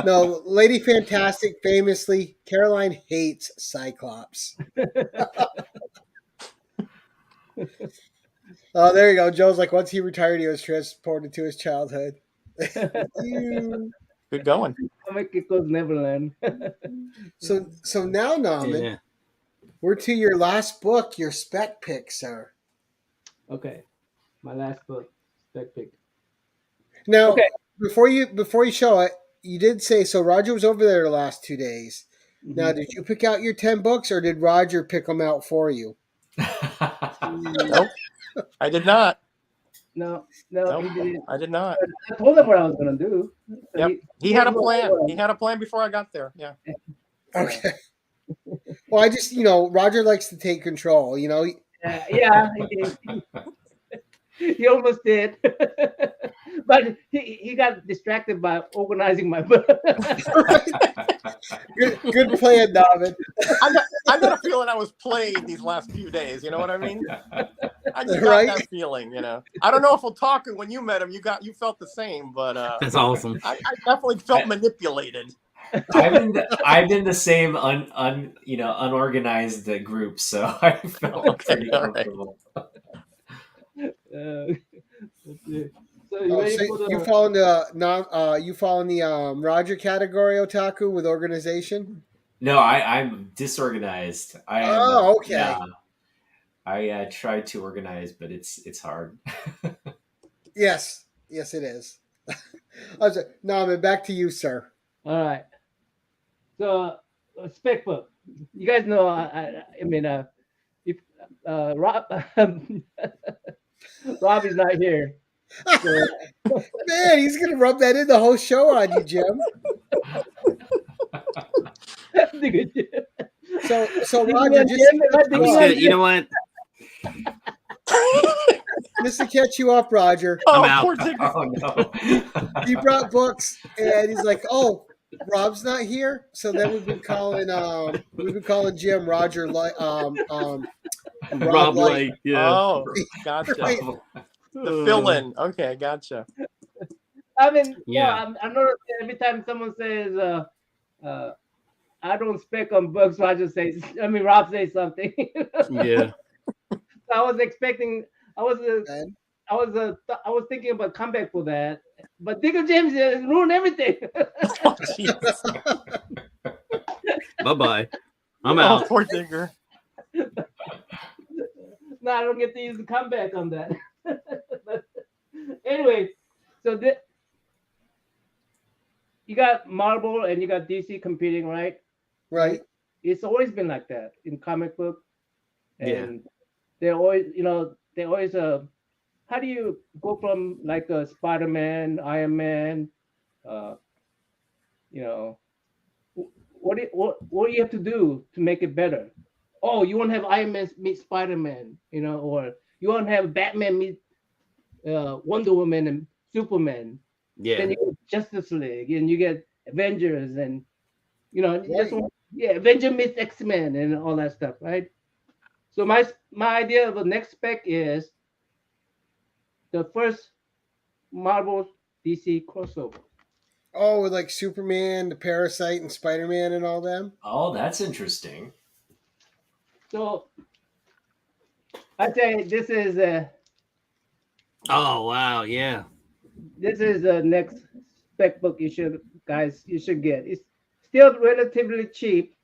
No, Lady Fantastic famously, Caroline hates Cyclops. Oh, there you go. Joe's like, once he retired, he was transported to his childhood. Good going. Comic equals Neverland. So now, Naman, Yeah. we're to your last book, your spec pick, sir. Okay, my last book, spec pick. Now, Okay. before you show it, you did say so. Roger was over there the last 2 days. Now, did you pick out your 10 books, or did Roger pick them out for you? Nope. I did not. No, Nope. he didn't. I did not. I told him what I was gonna do. So Yep. He had a plan. He had a plan before I got there. Yeah. Okay. Well, I just, Roger likes to take control. Yeah, he almost did, but he got distracted by organizing my book. Good plan, David. I got a feeling I was played these last few days. You know what I mean? I just got Right? that feeling. I don't know if we'll talk when you met him. You felt the same, but That's awesome. I definitely felt manipulated. I've been the same unorganized group, so I felt Okay, pretty all right. comfortable. Let's see. So you Oh, ready so for the? you fall in the Roger category, Otaku, with organization. No, I'm disorganized. Oh, okay. Yeah, I tried to organize, but it's hard. Yes, it is. Naman, back to you, sir. All right. So spec book. You guys know. I mean, if Rob Rob is not here. So, Man, he's gonna rub that in the whole show on you, Jim. So Roger, You know what? just to catch you up, Roger. Oh, I'm out. poor Digby. Oh no! He brought books, and he's like, "Oh, Rob's not here, so then we've been calling GM Roger Rob Rob Light. Light, yeah. Oh, gotcha. Right. The fill-in. Okay, gotcha. I mean, Yeah. I notice every time someone says, I don't spec on books, so I just say, Rob says something. Yeah. I was expecting, I was Ben? I was thinking about comeback for that, but Digger James ruined everything. Oh, jeez. Bye-bye. I'm Oh, out. poor Digger. No, I don't get to use the comeback on that. But anyway, so you got Marvel and you got DC competing, right? Right. It's always been like that in comic book, Yeah. and they always, how do you go from like a Spider-Man, Iron Man, you know, what do you have to do to make it better? Oh, you want to have Iron Man meet Spider-Man, or you want to have Batman meet Wonder Woman and Superman. Yeah. Then you get Justice League and you get Avengers and Right. Avenger meets X-Men and all that stuff, right? So my idea of the next spec is the first Marvel DC crossover. Oh, with like Superman, the Parasite, and Spider-Man and all them. Oh, that's interesting. So I say this is Oh, wow. Yeah. the next spec book you should get. It's still relatively cheap,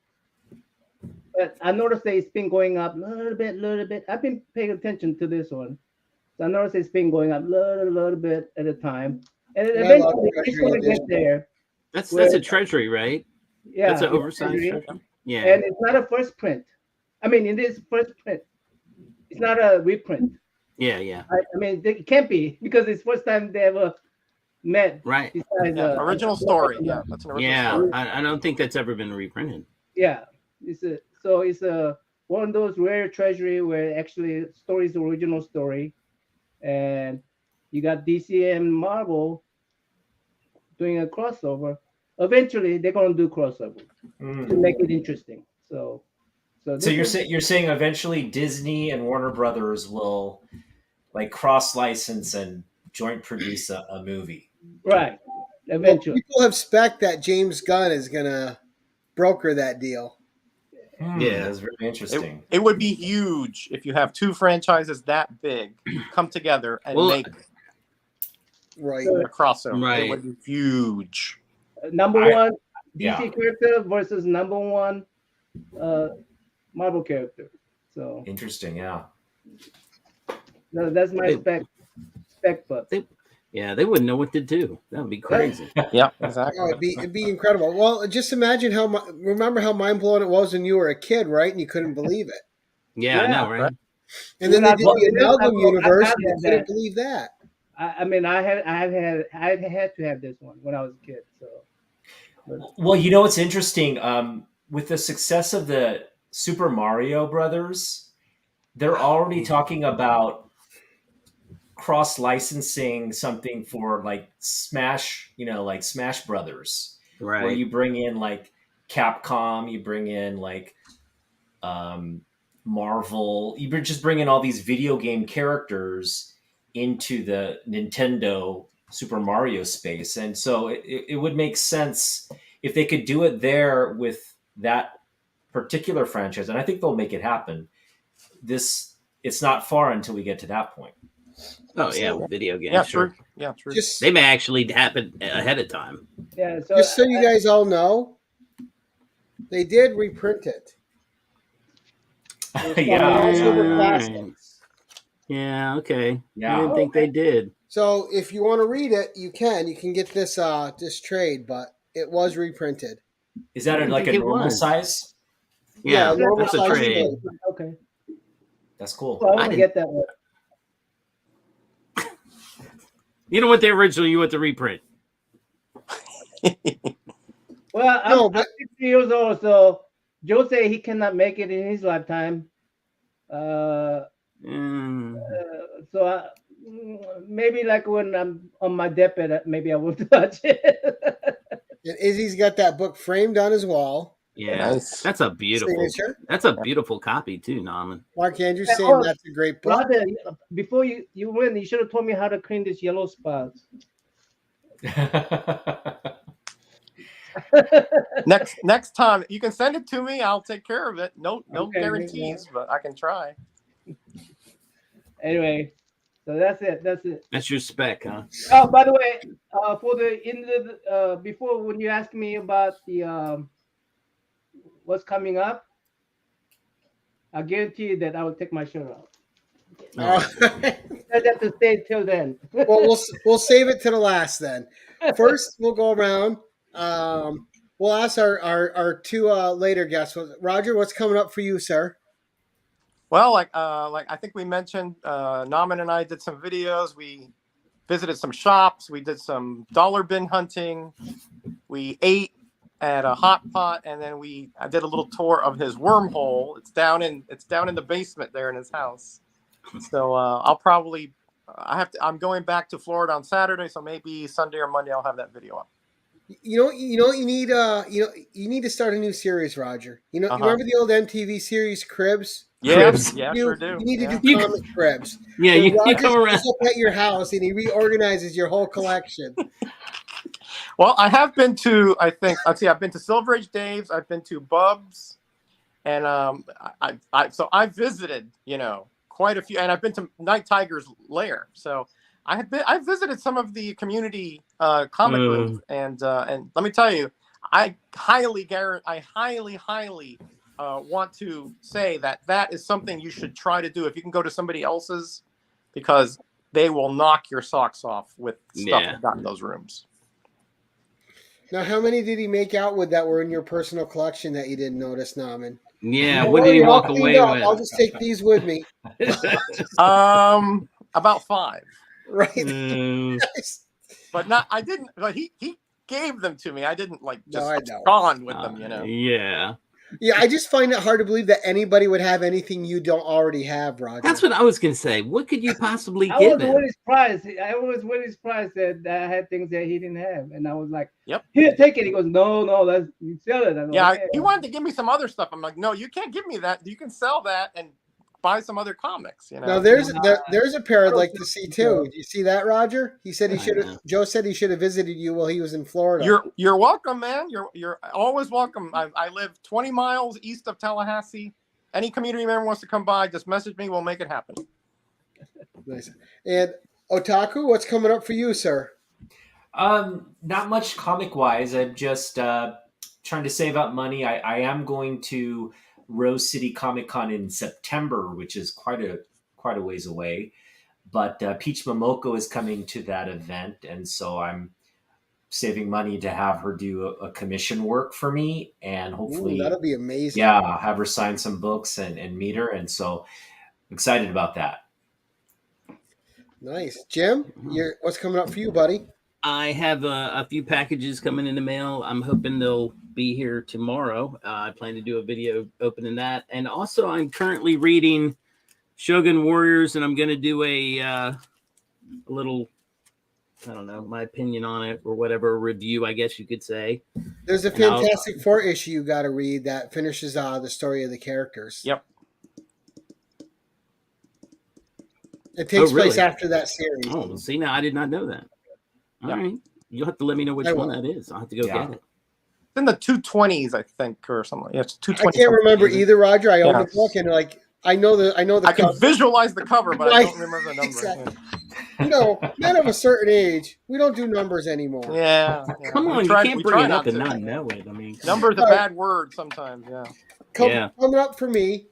but I noticed that it's been going up a little bit. I've been paying attention to this one. So I noticed it's been going up a little bit at a time. And Yeah, eventually it's going to get there. That's Where- a treasury, right? Yeah. That's an it's oversized treasury. treasury. Yeah. And it's not a first print. I mean, it is first print. It's not a reprint. Yeah, yeah. I mean, it can't be because it's first time they ever met. Right. Besides, Yeah, original story. Yeah, that's an original Yeah. story. I don't think that's ever been reprinted. Yeah. It's one of those rare treasury where actually story is the original story, and you got DC and Marvel doing a crossover. Eventually, they're gonna do crossover to make it interesting. So you're saying eventually Disney and Warner Brothers will like cross license and joint produce a movie. right? Well, Eventually, people have spec that James Gunn is gonna broker that deal. Yeah. That's very interesting. It would be huge if you have two franchises that big come together and make Right. a crossover. Right. It would be huge. number one DC yeah. character versus number one Marvel character. So Interesting, yeah. that's my spec book. Yeah, they wouldn't know what to do. That would be crazy. Yeah, exactly. Oh, it'd be incredible. Well, just imagine remember how mind blowing it was when you were a kid, right? And you couldn't believe it. Yeah, I know, right? And then they did the Amalgam universe, and you that. couldn't believe that. I mean, I had to have this one when I was a kid. So, Well, you know what's interesting? With the success of the Super Mario Brothers, they're already talking about cross licensing something for like Smash, like Smash Brothers, where Right. you bring in like Capcom, you bring in like Marvel, you just bring in all these video game characters into the Nintendo Super Mario space. And so it would make sense if they could do it there with that particular franchise. And I think they'll make it happen. It's not far until we get to that point. Oh, yeah, with video games. Yeah, sure. true. Yeah, true. Just They may actually happen ahead of time. yeah. just so you guys all know, they did reprint it. Yeah. Also with Right. plastics. Yeah, okay. I Yeah. didn't think they did. So if you want to read it, you can. You can get this trade, but it was reprinted. Is that didn't like a think it normal was. size? Yeah, normal that's a size trade. trade. Okay. That's cool. Well, I I want to didn't- get that one. You don't want the original, you want the reprint. Well, No, I'm but 60 years old, so Joe said he cannot make it in his lifetime. Mm. So maybe like when I'm on my deathbed, maybe I will watch it. And Izzy's got that book framed on his wall. Yeah, Nice. that's a beautiful. Signature. That's a beautiful copy too, Norman. Mark Andrews Yeah, saying oh, that's a great book. Brother, before you win, you should have told me how to clean this yellow spots. Next time you can send it to me. I'll take care of it. No Okay, guarantees, but I can try. Anyway, so that's it. That's it. That's your spec, huh? Oh, by the way, for the before when you asked me about the what's coming up, I guarantee you that I will take my shirt off. I have to stay till then. Well, we'll save it to the last then. First, we'll go around. We'll ask our two later guests. Roger, what's coming up for you, sir? Well, like I think we mentioned, Naman and I did some videos. We visited some shops. We did some dollar bin hunting. We ate at a hot pot, and then I did a little tour of his wormhole. It's down in the basement there in his house. So I'll probably I'm going back to Florida on Saturday, so maybe Sunday or Monday I'll have that video up. You know you need you need to start a new series, Roger. You remember the old MTV series Cribs? Yeah, Cribs. yeah, sure do. You need to Yeah. do comic cribs. Yeah, So you Roger come around. shows up at your house and he reorganizes your whole collection. Well, I have been to, I've been to Silver Age Dave's, I've been to Bub's, and I visited, quite a few, and I've been to Night Tiger's lair. So I've visited some of the community comic rooms, and let me tell you, I highly want to say that is something you should try to do if you can go to somebody else's, because they will knock your socks off with stuff they've got in those rooms. Now, how many did he make out with that were in your personal collection that you didn't notice, Naman? Yeah, what did he walk away with? I'll just take these with me. About 5. Right. Nice. But I didn't. But he gave them to me. I didn't just know. gone with them. Yeah. Yeah, I just find it hard to believe that anybody would have anything you don't already have, Roger. That's what I was gonna say. What could you possibly I give was him? really surprised. I was really surprised that I had things that he didn't have, and I was like, "Yep, here, take it." He goes, "No, you sell it." He wanted to give me some other stuff. I'm like, "No, you can't give me that. You can sell that and buy some other comics." Now there's a pair I'd like to see too. Do you see that, Roger? He said he should have. Joe said he should have visited you while he was in Florida. You're welcome, man. You're always welcome. I live 20 miles east of Tallahassee. Any community member wants to come by, just message me. We'll make it happen. Nice. And Otaku, what's coming up for you, sir? Not much comic wise. I'm just trying to save up money. I am going to Rose City Comic Con in September, which is quite a ways away. But Peach Momoko is coming to that event, and so I'm saving money to have her do a commission work for me, and hopefully that'll be amazing. Yeah, I'll have her sign some books and meet her, and so excited about that. Nice. Jim, what's coming up for you, buddy? I have a few packages coming in the mail. I'm hoping they'll be here tomorrow. I plan to do a video opening that. And also, I'm currently reading Shogun Warriors, and I'm going to do a little, I don't know, my opinion on it or whatever, review, I guess you could say. There's a Fantastic Four issue you got to read that finishes the story of the characters. Yep. It takes place after that series. Oh, see, now I did not know that. All right. You'll have to let me know which one that is. I'll have to go get it. It's in the 220s, I think, or something. Yeah, it's 220. I can't remember either, Roger. I own the book, and I know the I can visualize the cover, but I don't remember the number. Exactly. Men of a certain age, we don't do numbers anymore. Yeah. Come on, you can't bring it up and not know it. I mean, number's a bad word sometimes. Yeah. Coming up for me,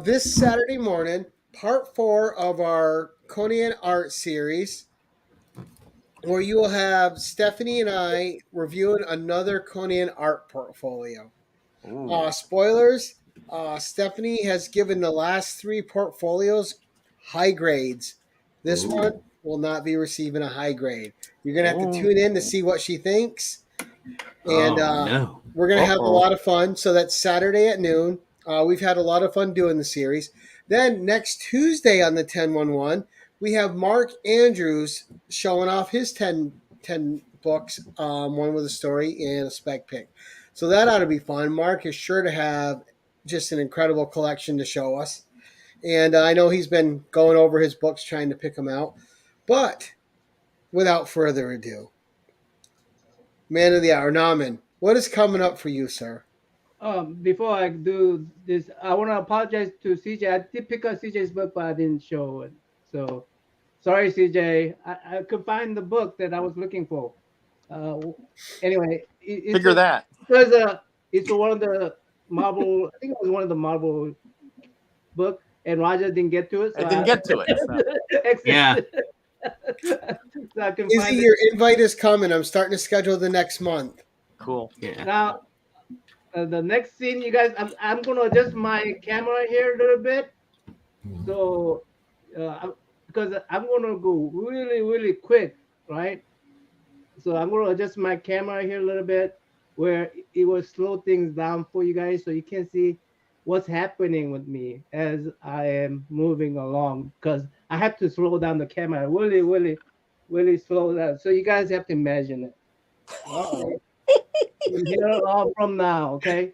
this Saturday morning, part 4 of our Conan art series, where you will have Stephanie and I reviewing another Conan art portfolio. Spoilers, Stephanie has given the last 3 portfolios high grades. This one will not be receiving a high grade. You're going to have to tune in to see what she thinks. And we're going to have a lot of fun. So that's Saturday at noon. We've had a lot of fun doing the series. Then next Tuesday on the 10/11, we have Mark Andrews showing off his 10 books, one with a story and a spec pick. So that ought to be fun. Mark is sure to have just an incredible collection to show us. And I know he's been going over his books trying to pick them out. But without further ado, man of the hour, Naman, what is coming up for you, sir? Before I do this, I want to apologize to CJ. I did pick up CJ's book, but I didn't show it. So sorry, CJ. I could find the book that I was looking for. Anyway, Figure that. Because it's one of the Marvel. I think it was one of the Marvel book, and Roger didn't get to it. So I didn't get to it. Yeah. So I can Izzy, find it. your invite is coming. I'm starting to schedule the next month. Cool. Yeah. Now, the next scene, you guys, I'm going to adjust my camera here a little bit. So, because I'm going to go really, really quick, right? So I'm going to adjust my camera here a little bit where it will slow things down for you guys so you can see what's happening with me as I am moving along, because I have to slow down the camera really, really, really slow down. So you guys have to imagine it. Uh-oh. From here on from now, okay?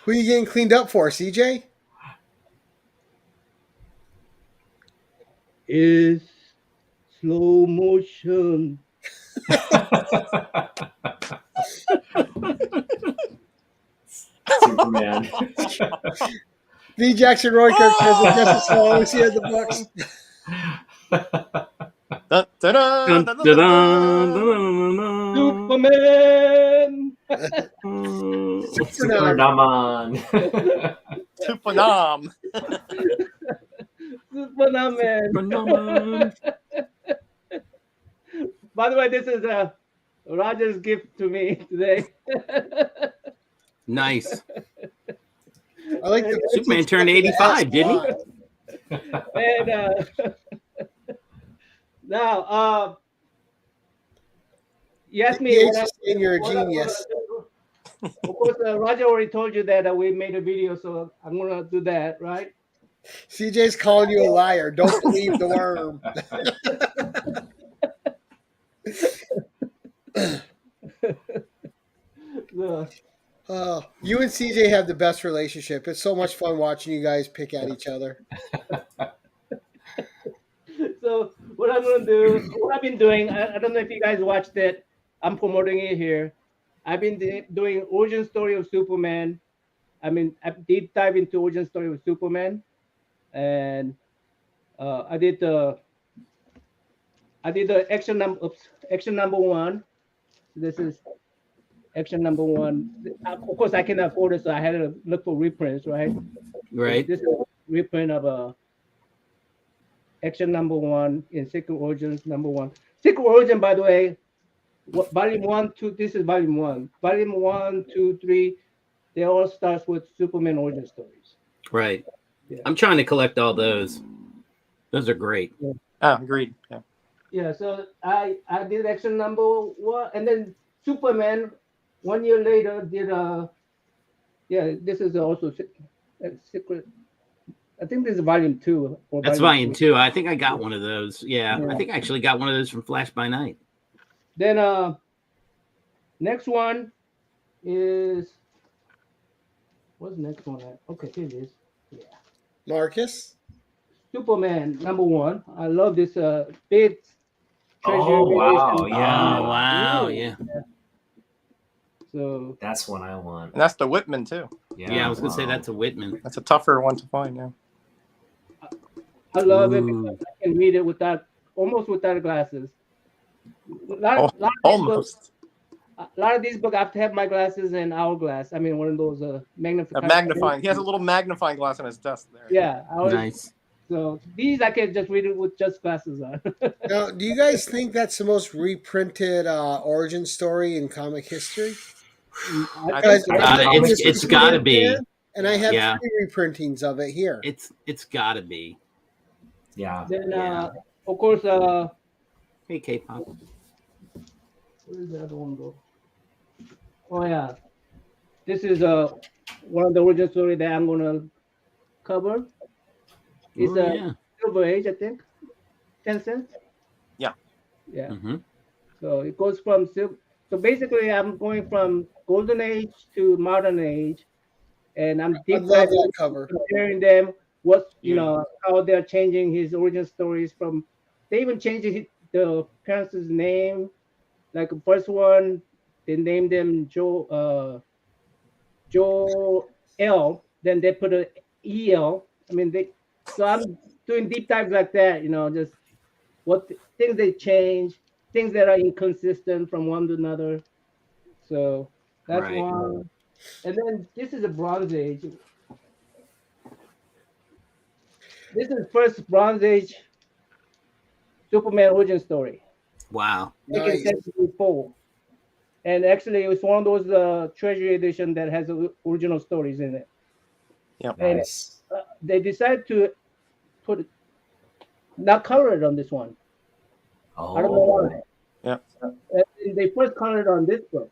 Who are you getting cleaned up for, CJ? Is slow motion. Superman. V. Jackson Roykirk says it just as long as he has the books. Dun, dun, dun, Dun, dun, dun, dun, dun, Superman. Super Naman. Supernom. Superman. Superman. By the way, this is Roger's gift to me today. Nice. I like the Superman turned 85, didn't he? And now, you asked me. PH is saying you're a genius. Of course, Roger already told you that we made a video, so I'm gonna do that, right? CJ's calling you a liar. Don't believe the worm. You and CJ have the best relationship. It's so much fun watching you guys pick at each other. So what I'm gonna do, what I've been doing, I don't know if you guys watched it. I'm promoting it here. I've been doing origin story of Superman. I mean, I deep dive into origin story of Superman, and I did the action number one. This is action number one. Of course, I cannot afford it, so I had to look for reprints, right? Right. This is a reprint of action number one in Secret Origins number one. Secret Origin, by the way, volume 1, 2. This is volume 1. Volume 1, 2, 3. They all starts with Superman origin stories. Right. Yeah. I'm trying to collect all those. Those are great. Oh, agreed. Yeah. Yeah. So I did action number one, and then Superman 1 year later did this is also secret. I think this is volume 2. Or That's volume 2. I think I got one of those. Yeah. Yeah. I think I actually got one of those from Flash by Night. Then next one is what's the next one at? Okay, here it is. Yeah. Marcus? Superman number one. I love this big treasure. Oh, wow, edition. yeah. Oh, wow. Yeah. So That's one I want. And that's the Whitman too. Yeah, I was going to say wow. that's a Whitman. That's a tougher one to find. Yeah. I love it Ooh. because I can read it almost without glasses. A lot of these books I have to have my glasses and hourglass. I mean, one of those Magnifying. He has a little magnifying glass on his desk there. Yeah. Nice. So these I can just read it with just glasses on. Now, do you guys think that's the most reprinted origin story in comic history? I Because think I'm a it's got to Superman be. fan, and I have Yeah. 3 reprintings of it here. It's got to be. Yeah. Then Yeah. of course Hey, K-pop. where does the other one go? Oh yeah, this is one of the original story that I'm gonna cover. It's Oh, a yeah. Silver Age, I think. 10 cents. Yeah. Yeah. Mm-hmm. So it goes from so basically I'm going from golden age to modern age, and I'm I deep love diving, that cover. comparing them. What you Yeah. know, how they're changing his origin stories from. They even changed the parents' name. Like the first one, they named him Joe L. Then they put a EL. I mean they. So I'm doing deep dives like that. Just things they change, things that are inconsistent from one to another. So that's Right. one. And then this is a Bronze Age. This is first Bronze Age Superman origin story. Wow. Back in Nice. 1974. And actually, it was one of those treasury edition that has original stories in it. Yep. And Nice. they decided to put not color it on this one. I don't know Oh, why. Yep. And they first colored on this book.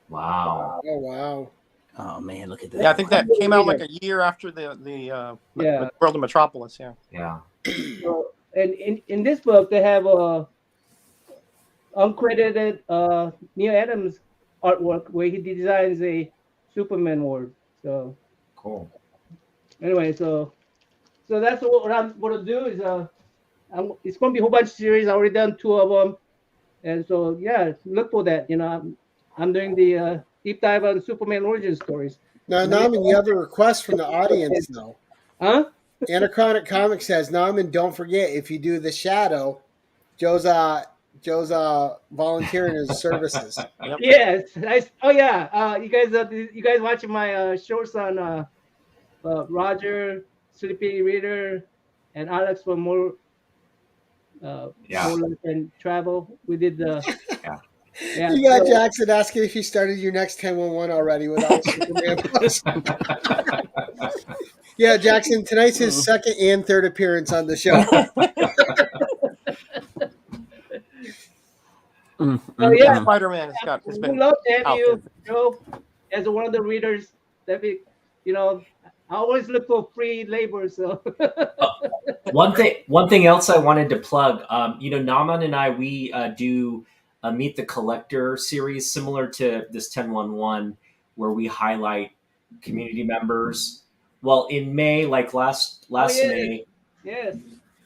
wow. Oh wow. Oh man, look at that. Yeah, I think that came out like a year after the Yeah. World of Metropolis. Yeah. Yeah. So, and in this book, they have a uncredited Neil Adams artwork where he designs a Superman world. So Cool. anyway, so that's what I'm gonna do is it's gonna be a whole bunch of series. I already done 2 of them, and so yeah, look for that. I'm doing the deep dive on Superman origin stories. Now, Naman, you have a request from the audience, though. Huh? Anachronic Comics says, Naman, don't forget, if you do the shadow, Joe's volunteering his services. Yep. Yes. Oh yeah. You guys watching my shorts on Roger, Sleepy Reader, and Alex for more Yeah. more life and travel. We did the Yeah. yeah. You got so- Jackson asking if you started your next 1011 already without Superman books. Yeah, Jackson, tonight's his second and third appearance on the show. So yeah, Spider-Man has we been love to have out you, Joe, as one of the readers. That we, I always look for free labor. So One thing else I wanted to plug. Naman and I, we do a Meet the Collector series similar to this 1011, where we highlight community members. Well, in May, like last yeah. May, yes,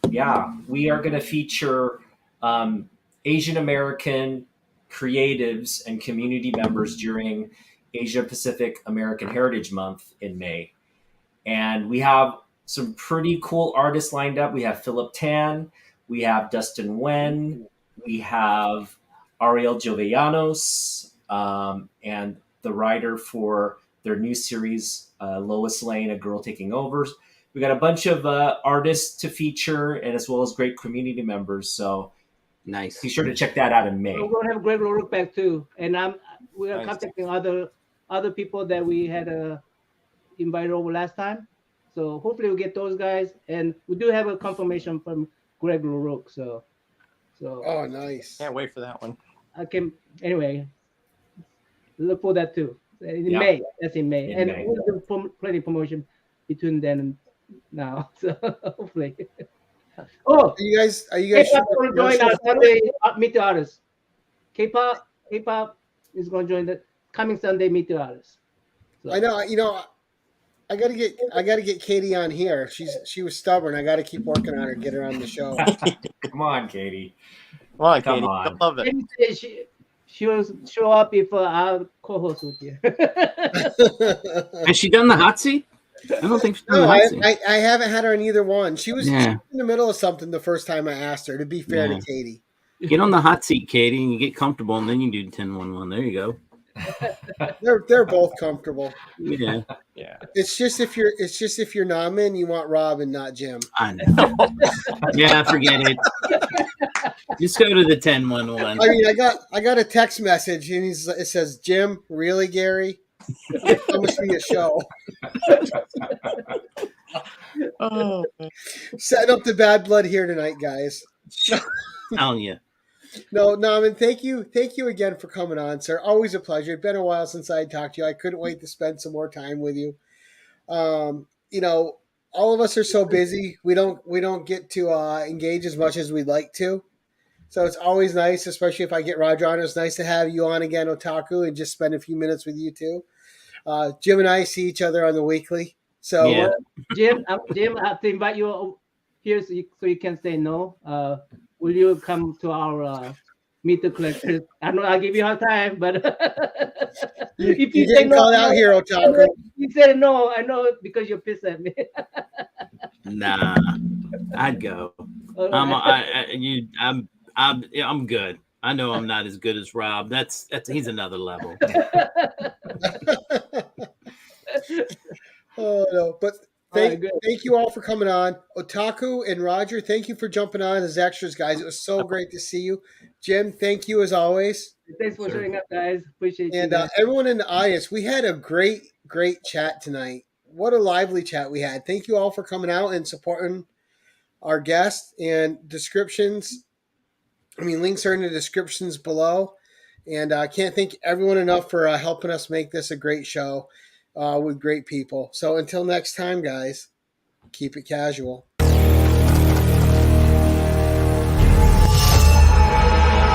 yeah, we are going to feature Asian American creatives and community members during Asia Pacific American Heritage Month in May. And we have some pretty cool artists lined up. We have Philip Tan, we have Dustin Wen, we have Ariel Jovellanos, and the writer for their new series, Lois Lane, A Girl Taking Over. We got a bunch of artists to feature, and as well as great community members. So Nice. be sure to check that out in May. we're gonna have Greg look back too, and we are Nice. contacting other people that we had invited over last time. So hopefully we'll get those guys, and we do have a confirmation from Greg LaRoque. So Oh, nice. Can't wait for that one. I can anyway look for that too. In Yeah. May, that's in May, In and May. we'll do plenty of promotion between then and now. So hopefully. Oh, Are you guys K-pop is going to join shooting our Sunday Meet the Artists. K-pop is going to join the coming Sunday Meet the Artists. So, I know, I gotta get Katie on here. She was stubborn. I gotta keep working on her, get her on the show. Come on, Katie. Come on, Come Katie. on. I love it. Maybe she'll show up if I'll co-host with you. Has she done the hot seat? I don't think she's done No, the hot seat. I haven't had her on either one. She was Yeah. in the middle of something the first time I asked her, to be fair Yeah. to Katie. Get on the hot seat, Katie, and you get comfortable, and then you do 1011. There you go. They're both comfortable. Yeah, Yeah. It's just if you're Naman, you want Rob and not Jim. I know. Yeah, forget it. Just go to the 1011. I mean, I got a text message and it says, Jim, really, Gary? It must be a show. Oh, man. Setting up the bad blood here tonight, guys. Telling you. No, Norman, thank you again for coming on, sir. Always a pleasure. It's been a while since I talked to you. I couldn't wait to spend some more time with you. You know, all of us are so busy. We don't get to engage as much as we'd like to. So it's always nice, especially if I get Roger on. It's nice to have you on again, Otaku, and just spend a few minutes with you too. Jim and I see each other on the weekly. So Yeah. Jim, I have to invite you here so you can say no. Will you come to our Meet the Collectors? I know I'll give you a hard time, but you're if you say getting no, called out here, Otaku. you say no. I know because you're pissed at me. Nah, I'd go. All I'm right. I'm good. I know I'm not as good as Rob. That's he's another level. Oh no, but All right, good. thank you all for coming on. Otaku and Roger, thank you for jumping on as extras, guys. It was so great to see you. Jim, thank you as always. Thanks for Sure. showing up, guys. Appreciate you And guys. everyone in the audience, we had a great chat tonight. What a lively chat we had. Thank you all for coming out and supporting our guests and descriptions. I mean, links are in the descriptions below. And I can't thank everyone enough for helping us make this a great show with great people. So until next time, guys, keep it casual.